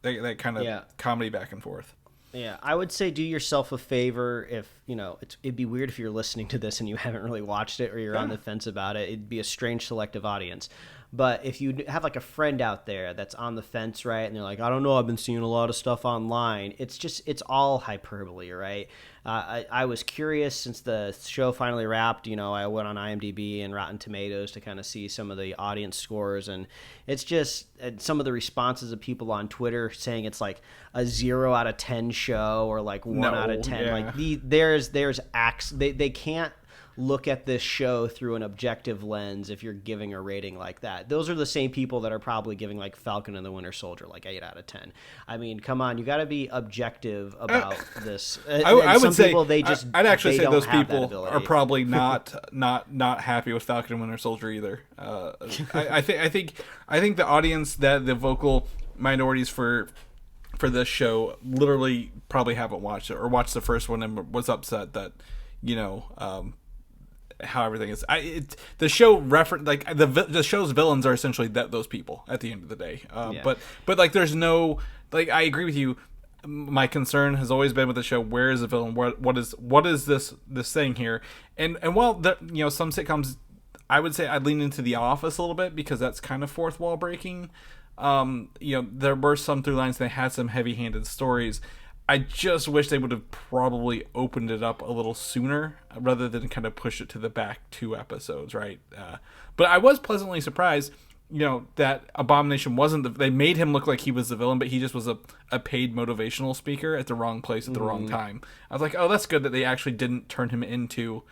That kind of comedy back and forth. Yeah, I would say do yourself a favor if, you know, it'd be weird if you're listening to this and you haven't really watched it, or you're on the fence about it. It'd be a strange selective audience. But if you have like a friend out there that's on the fence, right, and they're like, I don't know, I've been seeing a lot of stuff online, it's all hyperbole, right? I was curious since the show finally wrapped. You know, I went on IMDb and Rotten Tomatoes to kind of see some of the audience scores, and it's just some of the responses of people on Twitter saying it's like a 0 out of 10 show, or like 1 out of 10. Like there's acts they can't look at this show through an objective lens if you're giving a rating like that. Those are the same people that are probably giving like Falcon and the Winter Soldier like 8 out of 10. I mean, come on, you got to be objective about this. I would say people, they just I'd actually say those have people are probably not happy with Falcon and Winter Soldier either. I think the audience, that the vocal minorities for this show literally probably haven't watched it or watched the first one and was upset that how everything is. The show reference, like the show's villains are essentially those people at the end of the day. But like there's no, like, I agree with you. My concern has always been with the show, where is the villain? What is this thing here? And while some sitcoms, I would say I'd lean into The Office a little bit because that's kind of fourth wall breaking. There were some through lines, they had some heavy-handed stories. I just wish they would have probably opened it up a little sooner rather than kind of push it to the back 2 episodes, right? But I was pleasantly surprised, that Abomination wasn't they made him look like he was the villain, but he just was a paid motivational speaker at the wrong place at the wrong time. I was like, oh, that's good that they actually didn't turn him into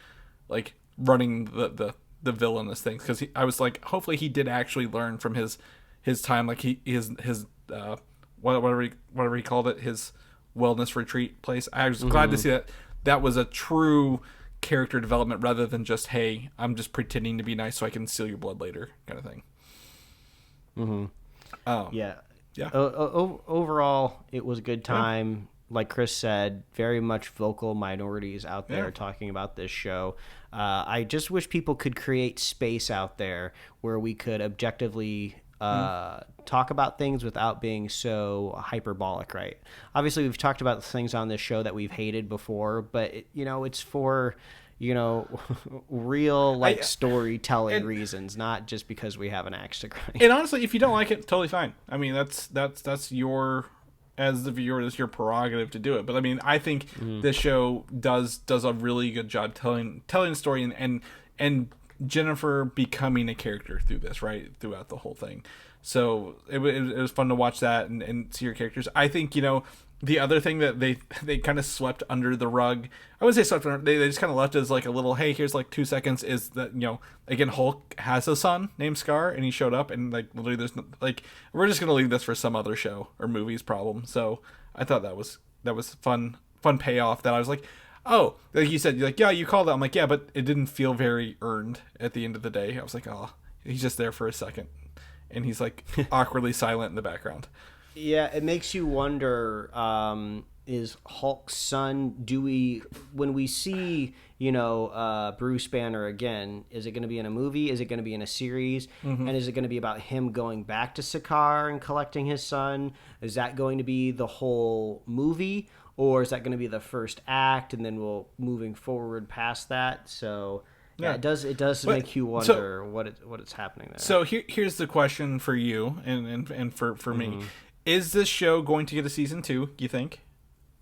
like running the villainous things, because I was like, hopefully he did actually learn from his time, like his whatever he called it, his wellness retreat place. I was glad to see that was a true character development rather than just, hey, I'm just pretending to be nice so I can steal your blood later kind of thing. Yeah. Overall, it was a good time. Like Chris said, very much vocal minorities out there talking about this show. I just wish people could create space out there where we could objectively talk about things without being so hyperbolic, right? Obviously, we've talked about the things on this show that we've hated before, but it's for real storytelling reasons, not just because we have an axe to grind. And honestly, if you don't like it, totally fine. I mean, that's your, as the viewer, it's your prerogative to do it. But I mean, I think this show does a really good job telling a story and Jennifer becoming a character through this, right, throughout the whole thing. So it was fun to watch that and see your characters. I think the other thing that they kind of swept under the rug, I wouldn't say swept under, they just kind of left as like a little, hey, here's like 2 seconds, is that again, Hulk has a son named Scar and he showed up, and like literally there's like, we're just gonna leave this for some other show or movie's problem. So I thought that was fun payoff that I was like, oh, like you said, you're like, yeah, you called it. I'm like, yeah, but it didn't feel very earned at the end of the day. I was like, oh, he's just there for a second, and he's like awkwardly silent in the background. Yeah, it makes you wonder, is Hulk's son, when we see, Bruce Banner again, is it going to be in a movie? Is it going to be in a series? And is it going to be about him going back to Sakaar and collecting his son? Is that going to be the whole movie? Or is that going to be the first act, and then we'll moving forward past that? So yeah, it does make you wonder what's happening there. So here's the question for you and for me: is this show going to get a season 2? You think?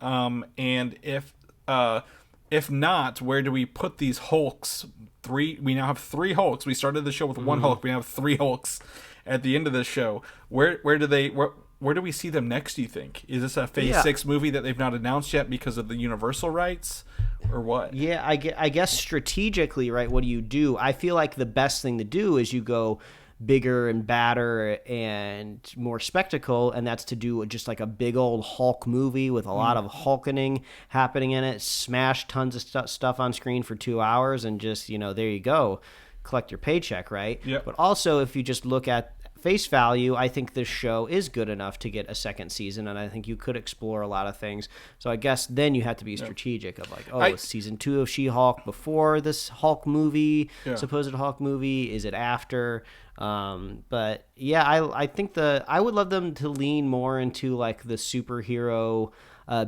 And if not, where do we put these Hulks? We now have 3 Hulks. We started the show with 1 Hulk. We now have 3 Hulks at the end of this show. Where do we see them next, do you think? Is this a Phase 6 movie that they've not announced yet because of the Universal rights, or what? Yeah, I guess strategically, right, what do? I feel like the best thing to do is you go bigger and badder and more spectacle, and that's to do just like a big old Hulk movie with a lot of hulking happening in it, smash tons of stuff on screen for 2 hours, and just, there you go, collect your paycheck, right? Yep. But also, if you just look at face value, I think this show is good enough to get a second season, and I think you could explore a lot of things. So I guess then you have to be strategic of like, season 2 of She-Hulk before this Hulk movie, supposed Hulk movie, is it after? But yeah, I think I would love them to lean more into like the superhero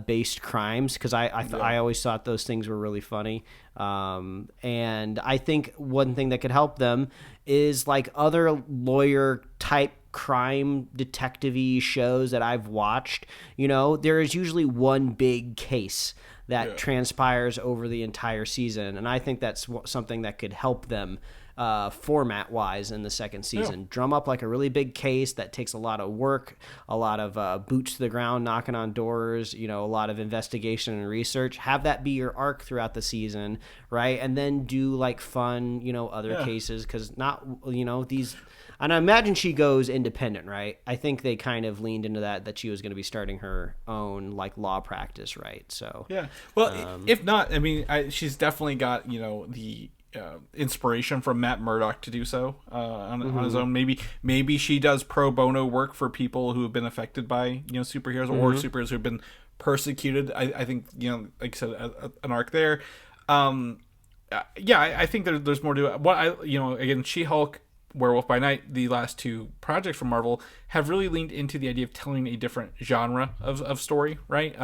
based crimes, because I always thought those things were really funny. And I think one thing that could help them is like other lawyer type crime detective-y shows that I've watched. There is usually one big case that transpires over the entire season, and I think that's something that could help them format wise in the second season. Drum up like a really big case that takes a lot of work, a lot of boots to the ground, knocking on doors, a lot of investigation and research. Have that be your arc throughout the season, right? And then do like fun, other cases, because not, these. And I imagine she goes independent, right? I think they kind of leaned into that she was going to be starting her own like law practice, right? So yeah. Well, if not, I mean, she's definitely got the inspiration from Matt Murdock to do so on his own. Maybe she does pro bono work for people who have been affected by superheroes or superheroes who have been persecuted. I think like I said, an arc there. I think there's more to it. What again, She-Hulk, Werewolf by Night, the last two projects from Marvel have really leaned into the idea of telling a different genre of story, right?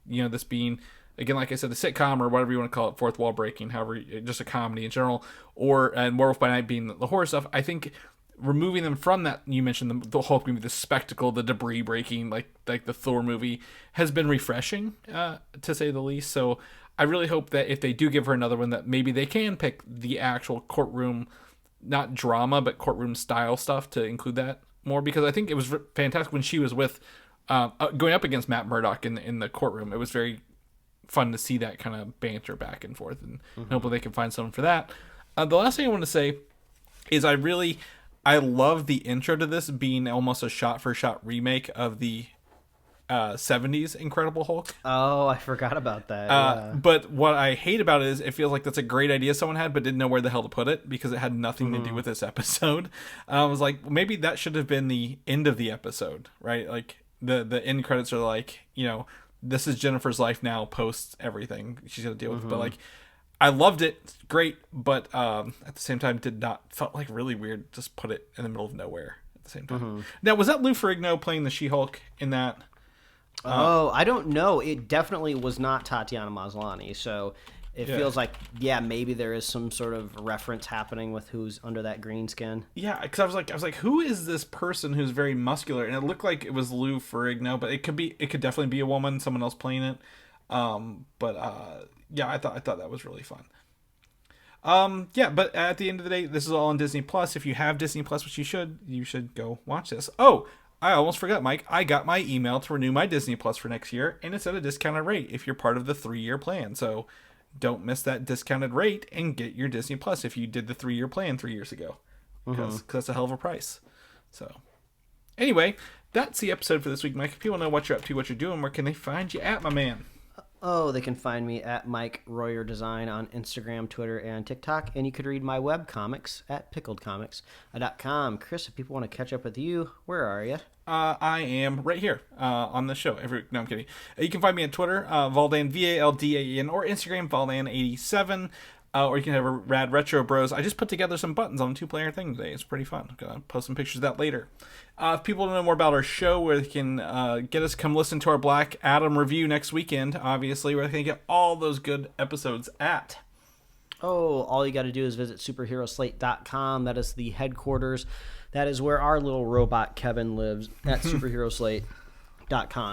This being, again, like I said, the sitcom or whatever you want to call it, fourth wall breaking, however, just a comedy in general, and Werewolf by Night being the horror stuff. I think removing them from that, you mentioned the Hulk movie, the spectacle, the debris breaking, like the Thor movie, has been refreshing, to say the least. So I really hope that if they do give her another one, that maybe they can pick the actual courtroom, not drama, but courtroom style stuff to include that more, because I think it was fantastic when she was with going up against Matt Murdock in the courtroom. It was very fun to see that kind of banter back and forth, and hopefully they can find someone for that. The last thing I want to say is I love the intro to this being almost a shot for shot remake of the 70s Incredible Hulk. Oh, I forgot about that. But what I hate about it is it feels like that's a great idea someone had, but didn't know where the hell to put it because it had nothing to do with this episode. I was like, maybe that should have been the end of the episode, right? Like the end credits are like, this is Jennifer's life now post everything she's gonna deal with. But like, I loved it, it's great, but at the same time felt like really weird. Just put it in the middle of nowhere at the same time. Now, was that Lou Ferrigno playing the She-Hulk in that? I don't know. It definitely was not Tatiana Maslany, so it feels like, maybe there is some sort of reference happening with who's under that green skin. Yeah, because I was like, who is this person who's very muscular? And it looked like it was Lou Ferrigno, but it could definitely be a woman, someone else playing it. I thought that was really fun. But at the end of the day, this is all on Disney Plus. If you have Disney Plus, which you should go watch this. Oh, I almost forgot, Mike. I got my email to renew my Disney Plus for next year, and it's at a discounted rate if you're part of the 3-year plan. So don't miss that discounted rate and get your Disney Plus if you did the 3-year plan 3 years ago, because that's a hell of a price. So anyway, that's the episode for this week, Mike. If people know what you're up to, what you're doing, where can they find you at, my man? Oh, they can find me at Mike Royer Design on Instagram, Twitter, and TikTok. And you could read my webcomics at pickledcomics.com. Chris, if people want to catch up with you, where are you? I am right here on the show. No, I'm kidding. You can find me on Twitter, Valdan, Valdan, or Instagram, Valdan87. Or you can have a Rad Retro Bros. I just put together some buttons on a 2-player thing today. It's pretty fun. I'm going to post some pictures of that later. If people want to know more about our show, where they can get us, come listen to our Black Adam review next weekend, obviously, where they can get all those good episodes at. Oh, all you got to do is visit superheroslate.com. That is the headquarters. That is where our little robot Kevin lives, at superheroslate.com.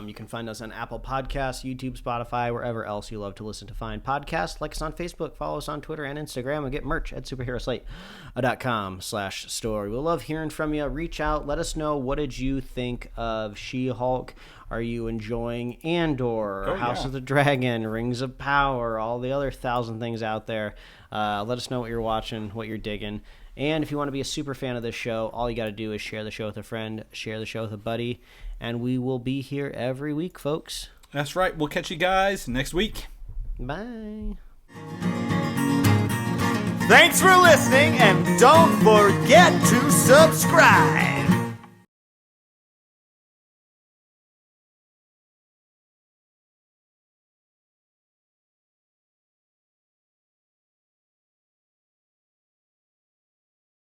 You can find us on Apple Podcasts, YouTube, Spotify, wherever else you love to listen to find podcasts. Like us on Facebook, follow us on Twitter and Instagram, and get merch at superheroslate.com/store. We'll love hearing from you. Reach out. Let us know, what did you think of She-Hulk? Are you enjoying Andor, House of the Dragon, Rings of Power, all the other 1,000 things out there? Let us know what you're watching, what you're digging. And if you want to be a super fan of this show, all you got to do is share the show with a friend, share the show with a buddy, and we will be here every week, folks. That's right. We'll catch you guys next week. Bye. Thanks for listening, and don't forget to subscribe.